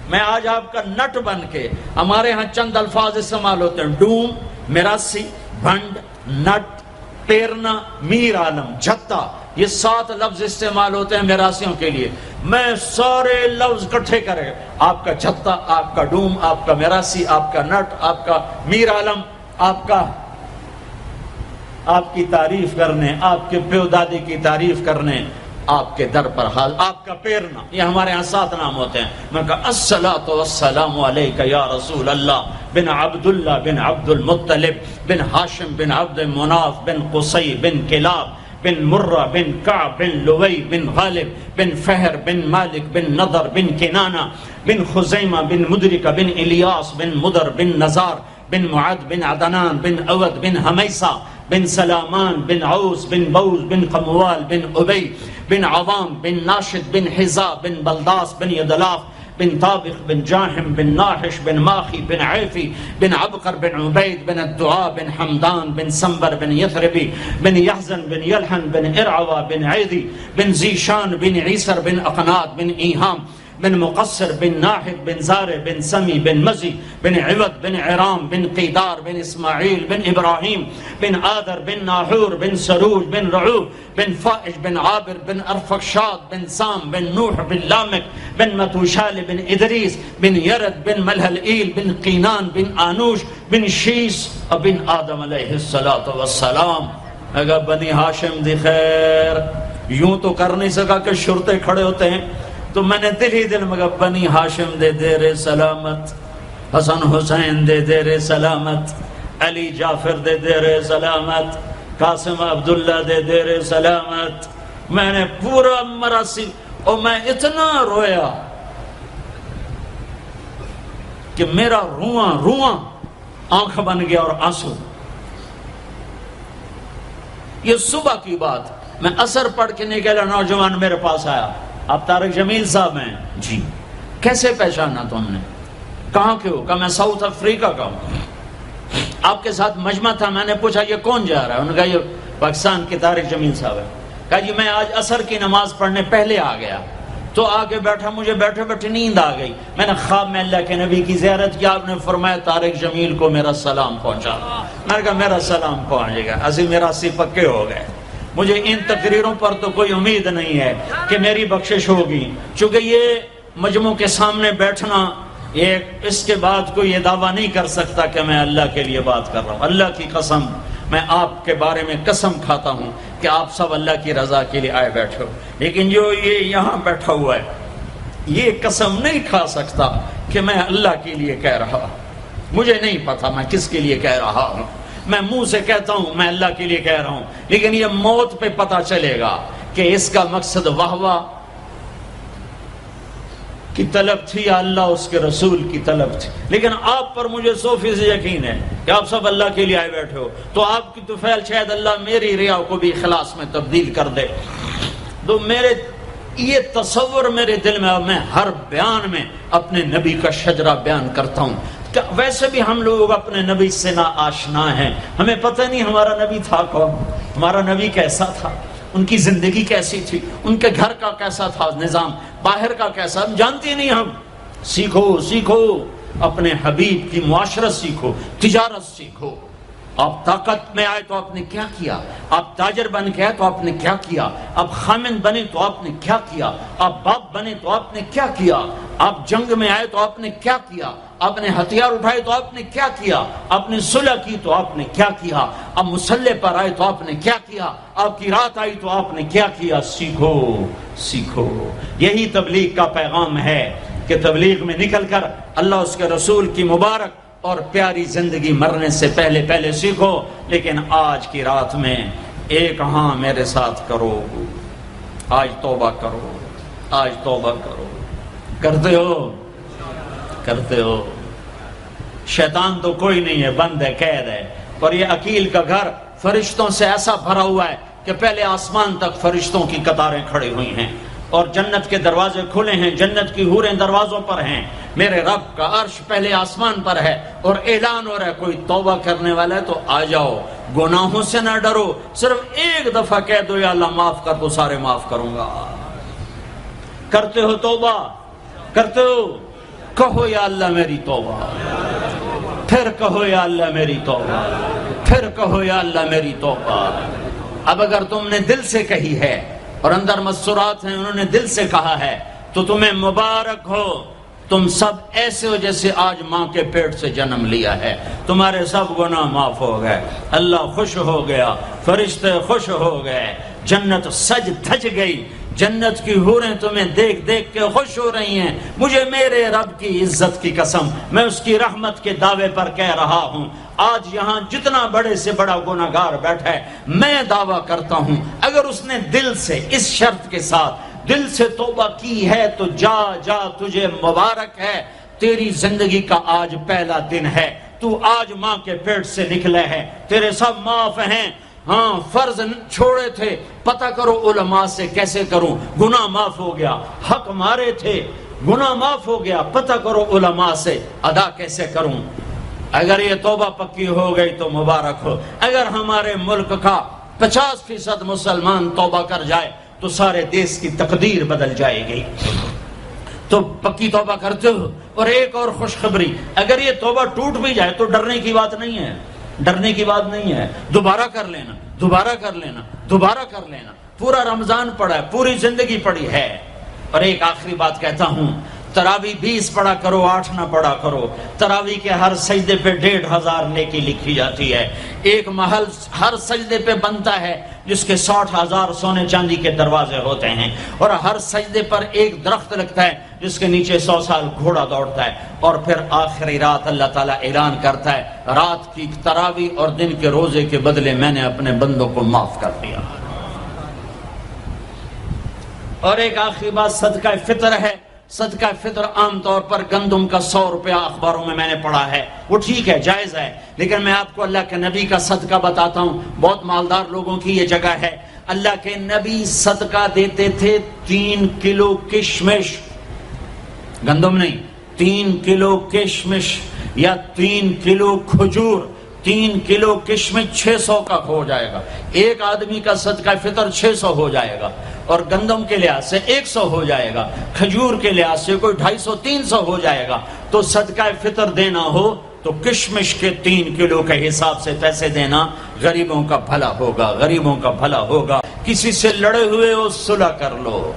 میں آج آپ کا نٹ بن کے، ہمارے ہاں چند الفاظ استعمال ہوتے ہیں، ڈوم، میراثی، بھنڈ، نٹ، پیرنا، میر عالم، جھتا، یہ 7 لفظ استعمال ہوتے ہیں میراثیوں کے لیے۔ میں سارے لفظ اکٹھے کرے، آپ کا جھتا، آپ کا ڈوم، آپ کا میراثی، آپ کا نٹ، آپ کا میر عالم، آپ کی تعریف کرنے، آپ کے پیو دادی کی تعریف کرنے، آپ کے در پر حال آپ کا پیرنا، یہ ہمارے یہاں 7 نام ہوتے ہیں. میں کہا الصلاۃ والسلام علیک یا رسول اللہ بن عبداللہ بن عبد المطلب بن ہاشم بن عبد مناف بن قصی بن کلاب بن مرہ بن کعب بن لوی بن غالب بن فہر بن مالک بن نضر بن کنانہ بن خزیمہ بن مدرکہ بن الیاس بن مدر بن نزار بن معد بن عدنان بن عود بن حمیسہ بن سلامان بن عوس بن بوز بن قموال بن ابی بن عوام بن ناشد بن حزا بن بلداس بن یدلاف بن طابق بن جاحم بن ناحش بن ماخی بن عیفی بن عبقر بن عبید بن الدعاء بن حمدان بن سنبر بن یثربی بن یحزن بن یلحن بن ارعوہ بن عیدی بن زیشان بن عیسر بن اقناد بن ایہام بن مقصر بن ناحب بن زارع بن سمی بن مزی بن عود بن عرام بن قیدار بن اسماعیل بن ابراہیم بن آدر بن ناحور بن سروج بن رعوب بن فائج بن عابر بن ارفقشاد بن سام بن نوح بن لامک بن متوشال بن ادریس بن یرد بن ملحلئیل بن قینان بن آنوش بن شیس بن آدم علیہ السلام. اگر بنی ہاشم دی خیر یوں تو کر نہیں سکا کہ شرطے کھڑے ہوتے ہیں، تو میں نے دل ہی دل میں کہا بنی ہاشم دے دیر سلامت، حسن حسین دے دیر سلامت، علی جعفر دے دیر سلامت، قاسم عبداللہ دے دیر سلامت. میں نے پورا مراسم اور میں اتنا رویا کہ میرا رواں آنکھ بن گیا اور آنسو. یہ صبح کی بات، میں عصر پڑھ کے نکلا، نوجوان میرے پاس آیا، آپ طارق جمیل صاحب ہیں؟ جی. کیسے پہچانا تم نے؟ کہاں کے ہو؟ کہا میں ساؤتھ افریقہ کا ہوں. آپ کے ساتھ مجمع تھا. میں نے پوچھا یہ کون جا رہا ہے؟ انہوں نے کہا یہ پاکستان کے طارق جمیل صاحب ہے. کہا جی میں آج عصر کی نماز پڑھنے پہلے آ گیا تو آگے بیٹھا، مجھے بیٹھے بیٹھے نیند آ گئی. میں نے خواب میں اللہ کے نبی کی زیارت کیا، آپ نے فرمایا طارق جمیل کو میرا سلام پہنچا. میں نے کہا میرا سلام پہنچے گا. اسی میرا سی پکے ہو گئے. مجھے ان تقریروں پر تو کوئی امید نہیں ہے کہ میری بخشش ہوگی، چونکہ یہ مجموع کے سامنے بیٹھنا اس کے بعد کوئی یہ دعویٰ نہیں کر سکتا کہ میں اللہ کے لیے بات کر رہا ہوں. اللہ کی قسم میں آپ کے بارے میں قسم کھاتا ہوں کہ آپ سب اللہ کی رضا کے لیے آئے بیٹھے ہو، لیکن جو یہ یہاں بیٹھا ہوا ہے یہ قسم نہیں کھا سکتا کہ میں اللہ کے لیے کہہ رہا ہوں. مجھے نہیں پتا میں کس کے لیے کہہ رہا ہوں. میں منہ سے کہتا ہوں میں اللہ کے لیے کہہ رہا ہوں، لیکن یہ موت پہ پتا چلے گا کہ اس کا مقصد واہ کی طلب تھی یا اللہ اس کے رسول کی طلب تھی. لیکن آپ پر مجھے 100% یقین ہے کہ آپ سب اللہ کے لیے آئے بیٹھے ہو، تو آپ کی طفیل شاید اللہ میری ریا کو بھی اخلاص میں تبدیل کر دے. تو میرے یہ تصور میرے دل میں، میں ہر بیان میں اپنے نبی کا شجرہ بیان کرتا ہوں. ویسے بھی ہم لوگ اپنے نبی سے نا آشنا ہیں، ہمیں پتہ نہیں ہمارا نبی تھا کون، ہمارا نبی کیسا تھا، ان کی زندگی کیسی تھی، ان کے گھر کا کیسا تھا نظام، باہر کا کیسا، ہم جانتے نہیں. ہم سیکھو اپنے حبیب کی معاشرت سیکھو، تجارت سیکھو. آپ طاقت میں آئے تو آپ نے کیا کیا، آپ تاجر بن کے آئے تو آپ نے کیا کیا، آپ خامن بنے تو آپ نے کیا کیا، آپ باپ بنے تو آپ نے کیا کیا، آپ جنگ میں آئے تو آپ نے کیا کیا، آپ نے ہتھیار اٹھائے تو آپ نے کیا کیا، آپ نے صلح کی تو آپ نے کیا کیا، آپ مسلح پر آئے تو آپ نے کیا کیا، آپ کی رات آئی تو آپ نے کیا کیا. سیکھو. یہی تبلیغ کا پیغام ہے کہ تبلیغ میں نکل کر اللہ اس کے رسول کی مبارک اور پیاری زندگی مرنے سے پہلے سیکھو. لیکن آج کی رات میں ایک ہاں میرے ساتھ کرو، آج توبہ کرو. کرتے ہو. شیطان تو کوئی نہیں ہے، بند ہے، قید ہے. اور یہ عقیل کا گھر فرشتوں سے ایسا بھرا ہوا ہے کہ پہلے آسمان تک فرشتوں کی قطاریں کھڑی ہوئی ہیں اور جنت کے دروازے کھلے ہیں، جنت کی حوریں دروازوں پر ہیں. میرے رب کا عرش پہلے آسمان پر ہے اور اعلان ہو رہا ہے کوئی توبہ کرنے والا ہے تو آ جاؤ، گناہوں سے نہ ڈرو، صرف ایک دفعہ کہہ دو یا اللہ معاف کر تو سارے معاف کروں گا. کرتے ہو توبہ؟ کرتے ہو؟ کہو یا اللہ میری توبہ، پھر کہو یا اللہ میری توبہ، پھر کہو یا اللہ میری توبہ. اب اگر تم نے دل سے کہی ہے اور اندر مسرات ہیں انہوں نے دل سے کہا ہے تو تمہیں مبارک ہو. تم سب ایسے ہو جیسے آج ماں کے پیٹ سے جنم لیا ہے. تمہارے سب گناہ معاف ہو گئے، اللہ خوش ہو گیا، فرشتے خوش ہو گئے، جنت سج دھج گئی. جنت کی حوریں تمہیں دیکھ دیکھ کے خوش ہو رہی ہیں. مجھے میرے رب کی عزت کی قسم، میں اس کی رحمت کے دعوے پر کہہ رہا ہوں، آج یہاں جتنا بڑے سے بڑا گناہگار بیٹھا ہے، میں دعویٰ کرتا ہوں اگر اس نے دل سے اس شرط کے ساتھ دل سے توبہ کی ہے تو جا جا، تجھے مبارک ہے، تیری زندگی کا آج پہلا دن ہے، تو آج ماں کے پیٹ سے نکلے ہے، تیرے سب معاف ہیں. ہاں فرض چھوڑے تھے، پتہ کرو علماء سے کیسے کروں، گناہ معاف ہو گیا. حق مارے تھے، گناہ معاف ہو گیا، پتہ کرو علماء سے ادا کیسے کروں. اگر یہ توبہ پکی ہو گئی تو مبارک ہو. اگر ہمارے ملک کا 50% مسلمان توبہ کر جائے تو سارے دیش کی تقدیر بدل جائے گی. تو پکی توبہ کرتے ہو. اور ایک اور خوشخبری، اگر یہ توبہ ٹوٹ بھی جائے تو ڈرنے کی بات نہیں ہے، ڈرنے کی بات نہیں ہے، دوبارہ کر لینا، دوبارہ کر لینا، دوبارہ کر لینا. پورا رمضان پڑا ہے، پوری زندگی پڑی ہے. اور ایک آخری بات کہتا ہوں، تراوی 20 پڑھا کرو، 8 نہ پڑھا کرو. تراوی کے ہر سجدے پہ 1500 نیکی لکھی جاتی ہے. ایک محل ہر سجدے پہ بنتا ہے جس کے 60,000 سونے چاندی کے دروازے ہوتے ہیں، اور ہر سجدے پر ایک درخت لگتا ہے جس کے نیچے 100 سال گھوڑا دوڑتا ہے. اور پھر آخری رات اللہ تعالیٰ اعلان کرتا ہے، رات کی تراوی اور دن کے روزے کے بدلے میں نے اپنے بندوں کو معاف کر دیا. اور ایک آخری بات صدقہ فطر ہے. صدقہ فطر عام طور پر گندم کا 100 روپیہ اخباروں میں نے پڑھا ہے، وہ ٹھیک ہے، جائز ہے. لیکن میں آپ کو اللہ کے نبی کا صدقہ بتاتا ہوں. بہت مالدار لوگوں کی یہ جگہ ہے. اللہ کے نبی صدقہ دیتے تھے 3 کلو کشمش، گندم نہیں، 3 کلو کشمش یا 3 کلو کھجور. 3 کلو کشمش 600 کا ہو جائے گا. ایک آدمی کا صدقہ فطر 600 ہو جائے گا. اور گندم کے لحاظ سے 100 ہو جائے گا، کھجور کے لحاظ سے کوئی 250-300 ہو جائے گا. تو صدقہ فطر دینا ہو تو کشمش کے 3 کلو کے حساب سے پیسے دینا. غریبوں کا بھلا ہوگا، غریبوں کا بھلا ہوگا. کسی سے لڑے ہوئے ہو صلح کر لو،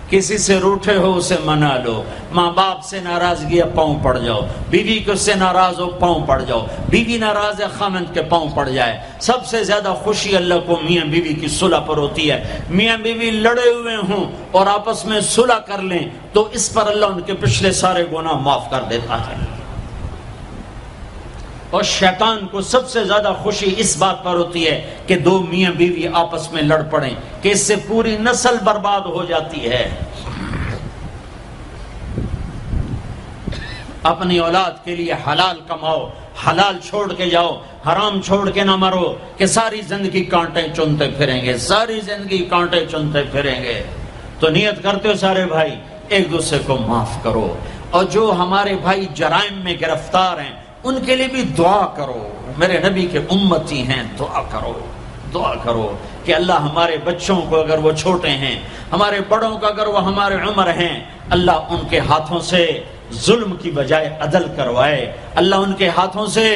کسی سے روٹھے ہو اسے منا لو. ماں باپ سے ناراضگی ہے پاؤں پڑ جاؤ، بیوی کو سے ناراض ہو پاؤں پڑ جاؤ، بیوی ناراض ہے خامند کے پاؤں پڑ جائے. سب سے زیادہ خوشی اللہ کو میاں بیوی کی صلح پر ہوتی ہے. میاں بیوی لڑے ہوئے ہوں اور آپس میں صلح کر لیں تو اس پر اللہ ان کے پچھلے سارے گناہ معاف کر دیتا ہے. اور شیطان کو سب سے زیادہ خوشی اس بات پر ہوتی ہے کہ 2 میاں بیوی آپس میں لڑ پڑیں، کہ اس سے پوری نسل برباد ہو جاتی ہے. اپنی اولاد کے لیے حلال کماؤ، حلال چھوڑ کے جاؤ، حرام چھوڑ کے نہ مرو کہ ساری زندگی کانٹے چنتے پھریں گے، ساری زندگی کانٹے چنتے پھریں گے. تو نیت کرتے ہو سارے بھائی ایک دوسرے کو معاف کرو. اور جو ہمارے بھائی جرائم میں گرفتار ہیں ان کے لیے بھی دعا کرو. میرے نبی کے امتی ہیں، دعا کرو، دعا کرو کہ اللہ ہمارے بچوں کو اگر وہ چھوٹے ہیں، ہمارے بڑوں کو اگر وہ ہمارے عمر ہیں، اللہ ان کے ہاتھوں سے ظلم کی بجائے عدل کروائے. اللہ ان کے ہاتھوں سے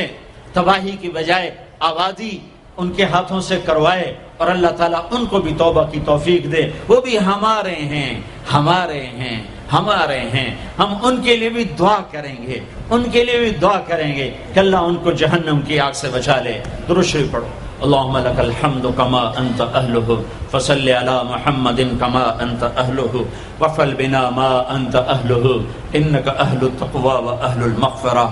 تباہی کی بجائے آبادی ان کے ہاتھوں سے کروائے. اور اللہ تعالیٰ ان کو بھی توبہ کی توفیق دے. وہ بھی ہمارے ہیں، ہمارے ہیں، ہمارے ہیں. ہم ان کے لیے بھی دعا کریں گے، ان کے لیے بھی دعا کریں گے کہ اللہ ان کو جہنم کی آگ سے بچا لے. درود شریف پڑھو. اللهم لك الحمد كما أنت أهله فصل على محمد كما أنت أهله وفعل بنا ما أنت أهله إنك أهل التقوى وأهل المغفرة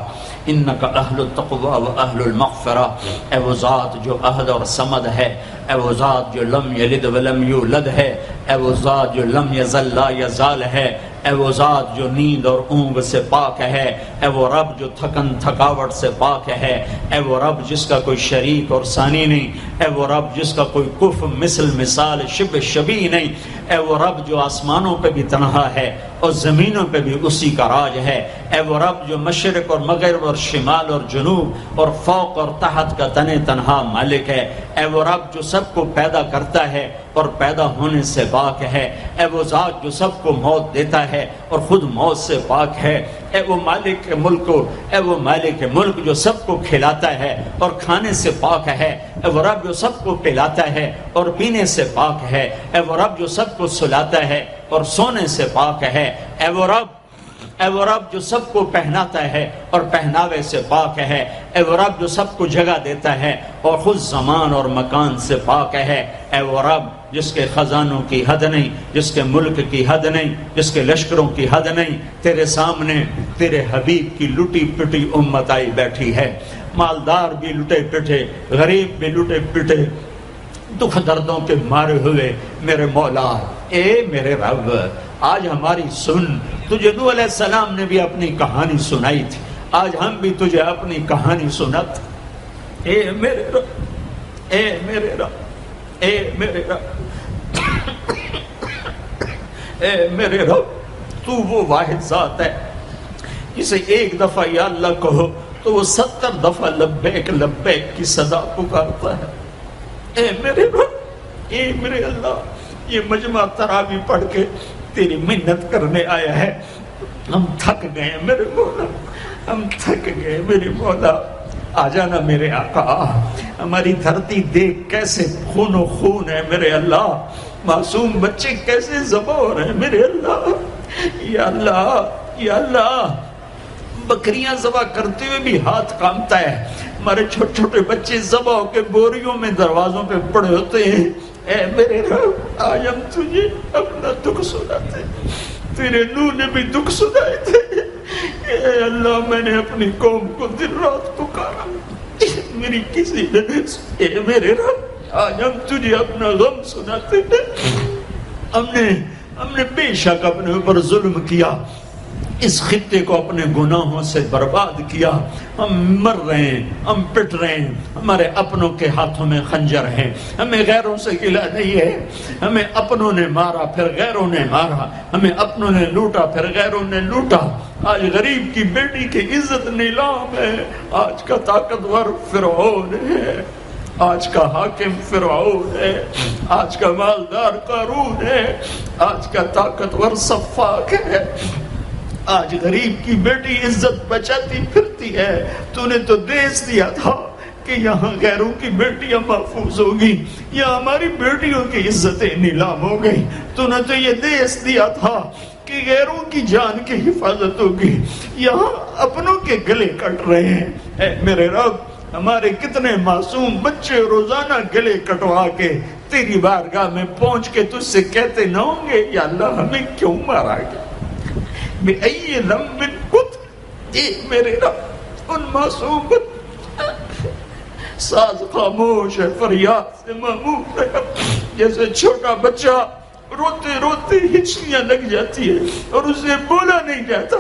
إنك أهل التقوى وأهل المغفرة. اے وہ ذات جو احد اور صمد ہے، اے وہ ذات جو لم یلد ولم یولد ہے، اے وہ ذات جو لم یزل لا یزال ہے، اے وہ ذات جو نیند اور اونگ سے پاک ہے، اے وہ رب جو تھکن تھکاوٹ سے پاک ہے، اے وہ رب جس کا کوئی شریک اور ثانی نہیں، اے وہ رب جس کا کوئی کف مثل مثال شبہ شبیہ نہیں، اے وہ رب جو آسمانوں پہ بھی تنہا ہے اور زمینوں پہ بھی اسی کا راج ہے. اے وہ رب جو مشرق اور مغرب اور شمال اور جنوب اور فوق اور تحت کا تنے تنہا مالک ہے. اے وہ رب جو سب کو پیدا کرتا ہے اور پیدا ہونے سے پاک ہے. اے وہ ذات جو سب کو موت دیتا ہے اور خود موت سے پاک ہے. اے وہ مالک ملک، اے وہ مالک ملک جو سب کو کھلاتا ہے اور کھانے سے پاک ہے. اے وہ رب جو سب کو پلاتا ہے اور پینے سے پاک ہے. اے وہ رب جو سب کو سلاتا ہے اور سونے سے پاک ہے. اے وہ رب جو سب کو پہناتا ہے اور پہناوے سے پاک ہے. اے وہ رب جو سب کو جگہ دیتا ہے اور خود زمان اور مکان سے پاک ہے. اے وہ رب جس کے خزانوں کی حد نہیں، جس کے ملک کی حد نہیں، جس کے لشکروں کی حد نہیں، تیرے سامنے تیرے حبیب کی لٹی پٹی امت آئی بیٹھی ہے، مالدار بھی لٹے پٹے، غریب بھی لٹے پٹے، دکھ دردوں کے مارے ہوئے میرے مولا، اے میرے رب آج ہماری سن، تجھے نوح علیہ السلام نے بھی اپنی کہانی سنائی تھی، آج ہم بھی تجھے اپنی کہانی سنت، اے میرے رب، اے میرے رب، اے میرے رب، اے میرے رب، تو وہ واحد ذات ہے جسے ایک دفعہ یا اللہ کہو تو وہ 70 دفعہ لبیک لبیک کی صدا پکارتا ہے، اے میرے رب، اے میرے اللہ، یہ مجمع تراوی پڑھ کے تیری منت کرنے آیا ہے، ہم تھک گئے میرے مولا، ہم تھک گئے میرے مولا، آ جانا میرے آقا، ہماری دھرتی دیکھ کیسے خون و خون ہے میرے اللہ، معصوم بچے کیسے ذبح ہو رہے ہیں میرے اللہ، یا اللہ، یا اللہ، بکریاں ذبح کرتے ہوئے بھی ہاتھ کامتا ہے، ہمارے چھوٹے چھوٹے بچے ذبح ہو کے بوریوں میں دروازوں پہ پڑے ہوتے ہیں، اے میرے رب آج ہم تجھے اپنا دکھ سناتے، تیرے نوح نے بھی دکھ سنائے تھے، اے اللہ میں نے اپنی قوم کو دن رات پکارا، میری کسی نے، اے میرے رب آج ہم تجھے اپنا غم سناتے ہیں، ہم نے بے شک اپنے اوپر ظلم کیا، اس خطے کو اپنے گناہوں سے برباد کیا، ہم مر رہے ہیں، ہم پٹ رہے ہیں، ہمارے اپنوں کے ہاتھوں میں خنجر ہے، ہمیں غیروں سے گلہ نہیں ہے، ہمیں اپنوں نے مارا پھر غیروں نے مارا، ہمیں اپنوں نے لوٹا پھر غیروں نے لوٹا، آج غریب کی بیٹی کی عزت نیلام ہے، آج کا طاقتور فرعون ہے، آج کا حاکم فرعون ہے، آج کا مالدار قارون ہے، آج کا طاقتور صفاق ہے، آج غریب کی بیٹی عزت بچاتی پھرتی ہے، تو نے تو دیس دیا تھا کہ یہاں غیروں کی بیٹیاں محفوظ ہوگی، یہاں ہماری بیٹیوں کی عزتیں نیلام ہو گئی، تو نے تو یہ دیس دیا تھا کہ غیروں کی جان کی حفاظت ہوگی، یہاں اپنوں کے گلے کٹ رہے ہیں، اے میرے رب ہمارے کتنے معصوم بچے روزانہ گلے کٹوا کے تیری بارگاہ میں پہنچ کے تجھ سے کہتے نہ ہوں گے یا اللہ ہمیں کیوں مارا گیا، بِأَيِّ ذَنبٍ قُتِلَ، اے میرے رب ان معصوم ساز خاموش ہے، فریاد سے مامور ہے، جیسے چھوٹا بچہ روتے روتے ہچکیاں لگ جاتی ہے اور اسے بولا نہیں جاتا،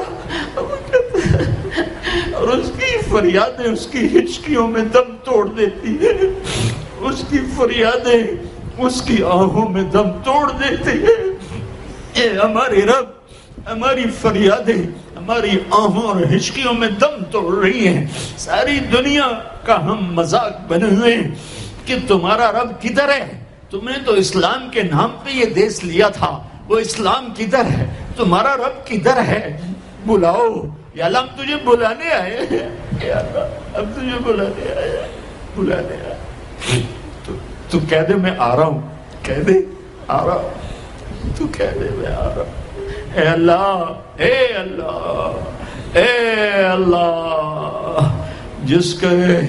اور اس کی فریادیں اس کی ہچکیوں میں دم توڑ دیتی ہے، اس کی فریادیں اس کی آہوں میں دم توڑ دیتی ہے، اے ہمارے رب ہماری فریادیں ہماری آہوں اور ہچکیوں میں دم توڑ رہی ہیں، ساری دنیا کا ہم مذاق بنے ہوئے ہیں کہ تمہارا رب کدھر ہے، تم نے تو اسلام کے نام پہ یہ دیس لیا تھا، وہ اسلام کدھر ہے، تمہارا رب کدھر ہے، بلاؤ یا اللہ ہم تجھے بلانے آئے ہیں، یا اللہ ہم تجھے بلانے آئے ہیں، بلانے آئے، تو کہہ دے میں آ رہا ہوں، کہہ دے آ رہا ہوں، تو کہہ دے میں آ رہا ہوں، اے اللہ، اے اللہ، اے اللہ، جس کے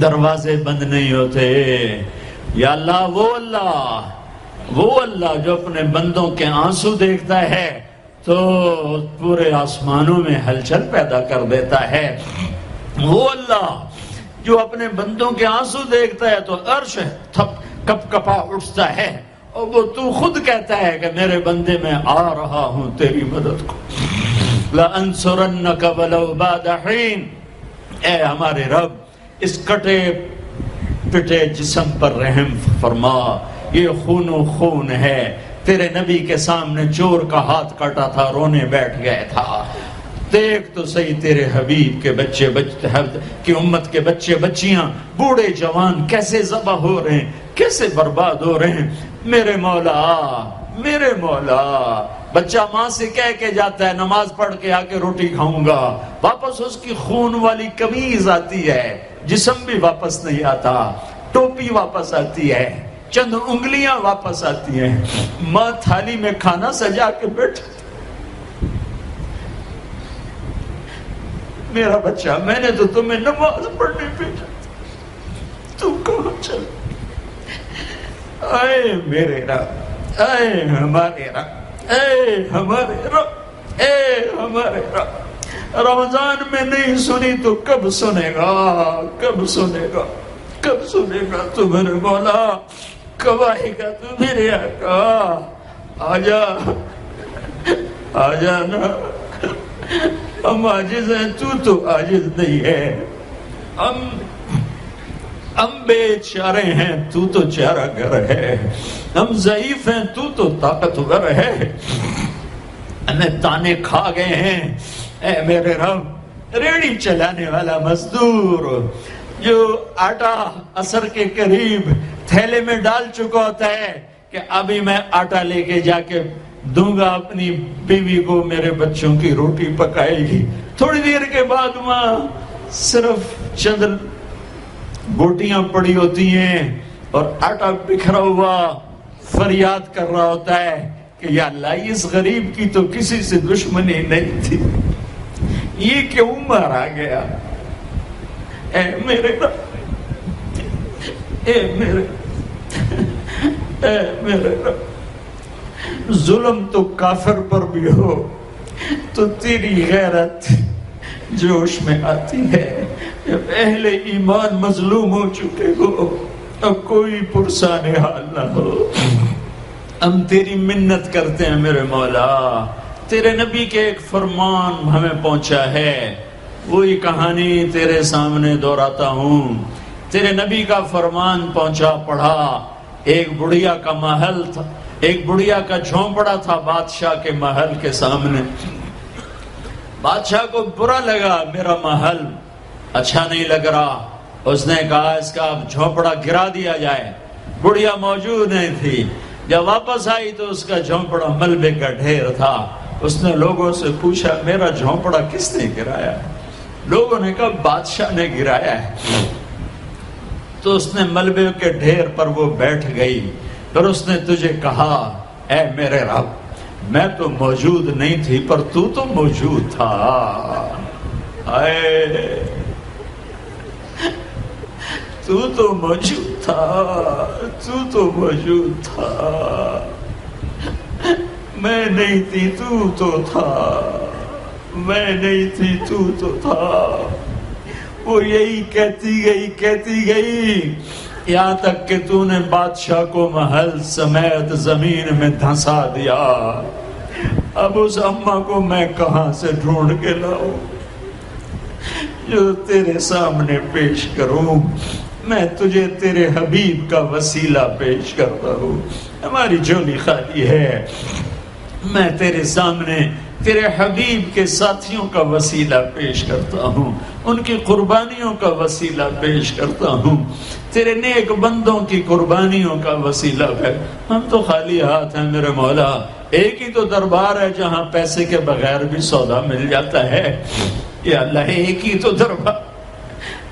دروازے بند نہیں ہوتے، یا اللہ وہ اللہ جو اپنے بندوں کے آنسو دیکھتا ہے تو پورے آسمانوں میں ہلچل پیدا کر دیتا ہے، وہ اللہ جو اپنے بندوں کے آنسو دیکھتا ہے تو عرش کپ کپا اٹھتا ہے، اور وہ تو خود کہتا ہے کہ میرے بندے میں آ رہا ہوں تیری مدد کو، لَأَنْصُرَنَّكَ وَلَوْ بَعْدَ حِينٍ، اے ہمارے رب اس کٹے پٹے جسم پر رحم فرما، یہ خون و خون ہے، تیرے نبی کے سامنے چور کا ہاتھ کٹا تھا، رونے بیٹھ گئے تھا، دیکھ تو صحیح تیرے حبیب کے بچے کی امت کے بچے بچیاں بوڑھے جوان کیسے ذبح ہو رہے ہیں، کیسے برباد ہو رہے ہیں، میرے مولا، بچہ ماں سے کہہ کے جاتا ہے نماز پڑھ کے آ کے روٹی کھاؤں گا، واپس اس کی خون والی قمیض آتی ہے، جسم بھی واپس نہیں آتا، ٹوپی واپس آتی ہے، چند انگلیاں واپس آتی ہیں، ماں تھالی میں کھانا سجا کے بیٹھ، میرا بچہ میں نے تو تمہیں نماز پڑھنے بھیجا، تو کہاں چل، اے میرے رب، اے ہمارے رب، اے ہمارے رب، اے ہمارے رب، رمضان میں نہیں سنی تو کب سنے گا، کب سنے گا، کب سنے گا تو میرے مولا، کب آئے گا تو میرے آقا، آجا آجا نا، ہم عاجز ہیں، تو عاجز نہیں ہے، ہم بے چارے ہیں، تو چارہ گر ہے، ہم ضعیف ہیں، تو طاقتور ہے، ہمیں تانے کھا گئے ہیں، اے میرے رب، ریڑھی چلانے والا مزدور جو آٹا عصر کے قریب تھیلے میں ڈال چکا ہوتا ہے کہ ابھی میں آٹا لے کے جا کے دوں گا اپنی بیوی کو، میرے بچوں کی روٹی پکائے گی، تھوڑی دیر کے بعد وہاں صرف چند بوٹیاں پڑی ہوتی ہیں اور آٹا بکھرا ہوا فریاد کر رہا ہوتا ہے کہ یا اللہ اس غریب کی تو کسی سے دشمنی نہیں تھی، یہ کیوں مارا گیا؟ اے میرے رب، اے میرے، اے میرے رب، ظلم تو کافر پر بھی ہو تو تیری غیرت جوش میں آتی ہے، جب اہل ایمان مظلوم ہو چکے ہو، اب کوئی پرسان حال نہ ہو، ہم تیری منت کرتے ہیں میرے مولا، تیرے نبی کے ایک فرمان ہمیں پہنچا ہے، وہی کہانی تیرے سامنے دہراتا ہوں، تیرے نبی کا فرمان پہنچا پڑھا، ایک بڑھیا کا محل تھا، ایک بڑھیا کا جھونپڑا تھا بادشاہ کے محل کے سامنے، بادشاہ کو برا لگا، میرا محل اچھا نہیں لگ رہا، اس نے کہا اس کا جھونپڑا گرا دیا جائے، بڑھیا موجود نہیں تھی، جب واپس آئی تو اس کا جھونپڑا ملبے کا ڈھیر تھا، اس نے لوگوں سے پوچھا میرا جھونپڑا کس نے گرایا؟ لوگوں نے کہا بادشاہ نے گرایا ہے، تو اس نے ملبے کے ڈھیر پر وہ بیٹھ گئی، پھر اس نے تجھے کہا اے میرے رب میں تو موجود نہیں تھی پر تو موجود تھا، اے تو موجود تھا، تو موجود تھا، میں نہیں تھی تو تھا، میں نہیں تھی تو تھا، وہ یہی کہتی گئی یہاں تک کہ تو نے بادشاہ کو محل سمیت زمین میں دھنسا دیا، اب اس اماں کو میں کہاں سے ڈھونڈ کے لاؤں جو تیرے سامنے پیش کروں؟ میں تجھے تیرے حبیب کا وسیلہ پیش کرتا ہوں، ہماری جھولی خالی ہے، میں تیرے سامنے تیرے حبیب کے ساتھیوں کا وسیلہ پیش کرتا ہوں، ان کی قربانیوں کا وسیلہ پیش کرتا ہوں، تیرے نیک بندوں کی قربانیوں کا وسیلہ ہے، ہم تو خالی ہاتھ ہیں میرے مولا، ایک ہی تو دربار ہے جہاں پیسے کے بغیر بھی سودا مل جاتا ہے، یا اللہ ایک ہی تو دربار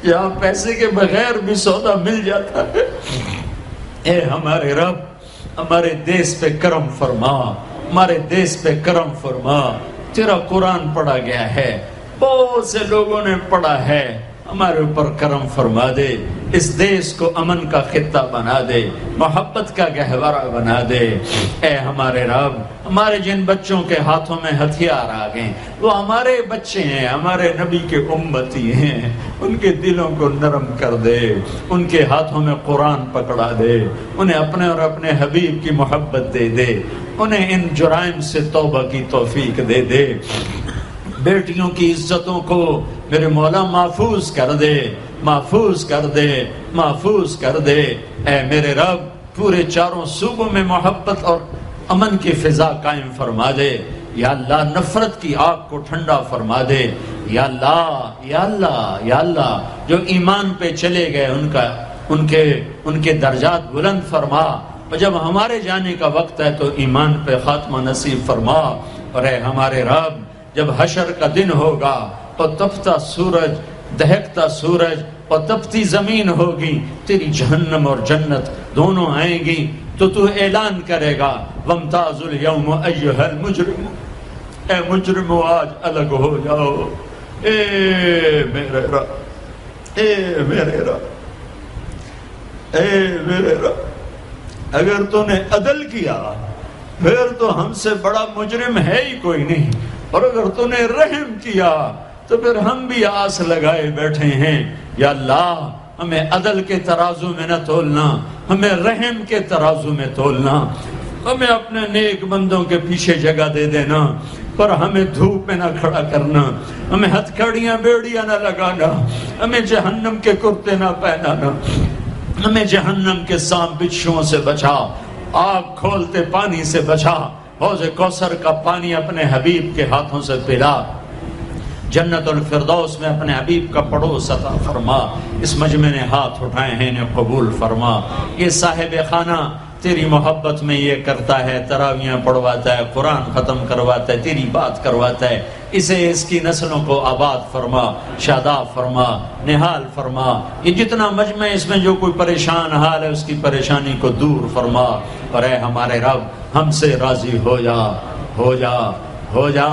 جہاں پیسے کے بغیر بھی سودا مل جاتا ہے، اے ہمارے رب ہمارے دیس پہ کرم فرما، ہمارے دیس پہ کرم فرما، تیرا قرآن پڑھا گیا ہے، بہت سے لوگوں نے پڑھا ہے، ہمارے اوپر کرم فرما دے، اس دیس کو امن کا خطہ بنا دے، محبت کا گہوارہ بنا دے، اے ہمارے رب ہمارے جن بچوں کے ہاتھوں میں ہتھیار آ گئے وہ ہمارے بچے ہیں، ہمارے نبی کے امتی ہیں، ان کے دلوں کو نرم کر دے، ان کے ہاتھوں میں قرآن پکڑا دے، انہیں اپنے اور اپنے حبیب کی محبت دے دے، انہیں ان جرائم سے توبہ کی توفیق دے دے، بیٹیوں کی عزتوں کو میرے مولا محفوظ کر دے، محفوظ کر دے، محفوظ کر دے، اے میرے رب پورے چاروں صوبوں میں محبت اور امن کی فضا قائم فرما دے، یا اللہ نفرت کی آگ کو ٹھنڈا فرما دے، یا اللہ یا اللہ یا اللہ جو ایمان پہ چلے گئے ان کے درجات بلند فرما، اور جب ہمارے جانے کا وقت ہے تو ایمان پہ خاتمہ نصیب فرما، اور اے ہمارے رب جب حشر کا دن ہوگا اور تپتا سورج، دہکتا سورج اور تپتی زمین ہوگی، تیری جہنم اور جنت دونوں آئیں گی تو تو اعلان کرے گا وَامْتَازُ الْيَوْمُ أَيُّهَا الْمُجْرِمُ، اے مجرمو آج الگ ہو جاؤ، اے میرے رب، اے میرے رب، اے میرے رب، اگر تو نے عدل کیا پھر تو ہم سے بڑا مجرم ہے ہی کوئی نہیں، اور اگر تو نے رحم کیا تو پھر ہم بھی آس لگائے بیٹھے ہیں، یا اللہ ہمیں عدل کے ترازو میں نہ تولنا، ہمیں رحم کے ترازو میں تولنا، ہمیں اپنے نیک بندوں کے پیچھے جگہ دے دینا، پر ہمیں دھوپ میں نہ کھڑا کرنا، ہمیں ہتھکڑیاں بیڑیاں نہ لگانا، ہمیں جہنم کے کرتے نہ پہنانا، ہمیں جہنم کے سانپ بچھوؤں سے بچا، آگ کھولتے پانی سے بچا، حوض کوثر کا پانی اپنے حبیب کے ہاتھوں سے پلا، جنت الفردوس میں اپنے حبیب کا پڑوس عطا فرما، اس مجمع نے ہاتھ اٹھائے ہیں انہیں قبول فرما، یہ صاحب خانہ تیری محبت میں یہ کرتا ہے، تراویاں پڑھواتا ہے، قرآن ختم کرواتا ہے، تیری بات کرواتا ہے، اسے اس کی نسلوں کو آباد فرما، شاداب فرما، نہال فرما، یہ جتنا مجمع اس میں جو کوئی پریشان حال ہے اس کی پریشانی کو دور فرما، اور اے ہمارے رب ہم سے راضی ہو جا، ہو جا، ہو جا،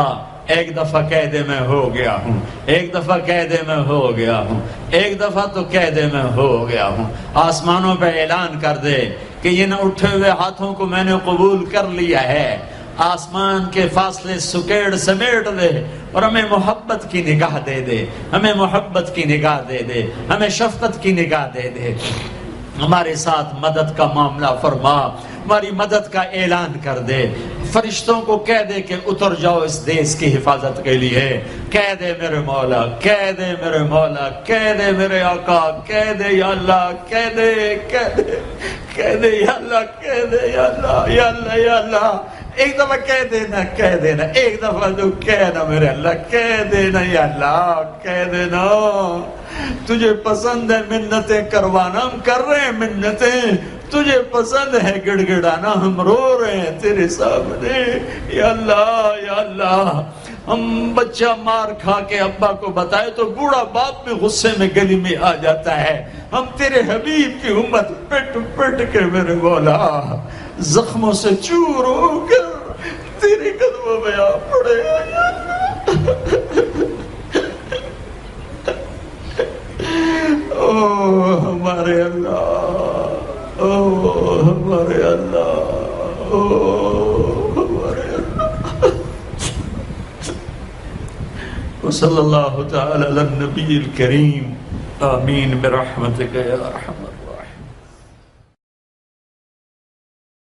ایک دفعہ قیدے میں ہو گیا ہوں، ایک دفعہ قیدے میں ہو گیا ہوں، ایک دفعہ تو قیدے میں ہو گیا ہوں، آسمانوں پہ اعلان کر دے کہ یہ نہ اٹھے ہوئے ہاتھوں کو میں نے قبول کر لیا ہے، آسمان کے فاصلے سکیڑ سمیٹ دے اور ہمیں محبت کی نگاہ دے دے، ہمیں محبت کی نگاہ دے دے، ہمیں شفقت کی نگاہ دے دے، ہمارے ساتھ مدد کا معاملہ فرما، ہماری مدد کا اعلان کر دے، فرشتوں کو کہہ دے کہ اتر جاؤ اس دیس کی حفاظت کے لیے، کہہ دے میرے مولا، کہہ دے میرے مولا، کہہ دے میرے آقا، کہہ دے یا اللہ، کہہ دے، کہہ دے، کہہ دے یا اللہ، کہہ دے یا اللہ، یا اللہ، یا اللہ، ایک دفعہ کہہ دینا، کہہ دینا، ایک دفعہ تو کہنا میرے اللہ، کہہ دینا یا اللہ، کہہ دینا، تجھے پسند ہے منتیں کروانا، ہم کر رہے ہیں منتیں، تجھے پسند ہے گڑ گڑانا، ہم رو رہے ہیں تیرے سامنے، یا اللہ، یا اللہ، ہم بچہ مار کھا کے ابا کو بتائے تو بوڑھا باپ بھی غصے میں گلی میں آ جاتا ہے، ہم تیرے حبیب کی امت پٹ پٹ کے میرے مولا زخموں سے چور ہو کر تیرے قدموں میں آ پڑے، او ہمارے اللہ، او ہمارے اللہ، او ہمارے اللہ، وصلی اللہ تعالی علی النبی الکریم، آمین برحمتک یا ارحم الراحمین۔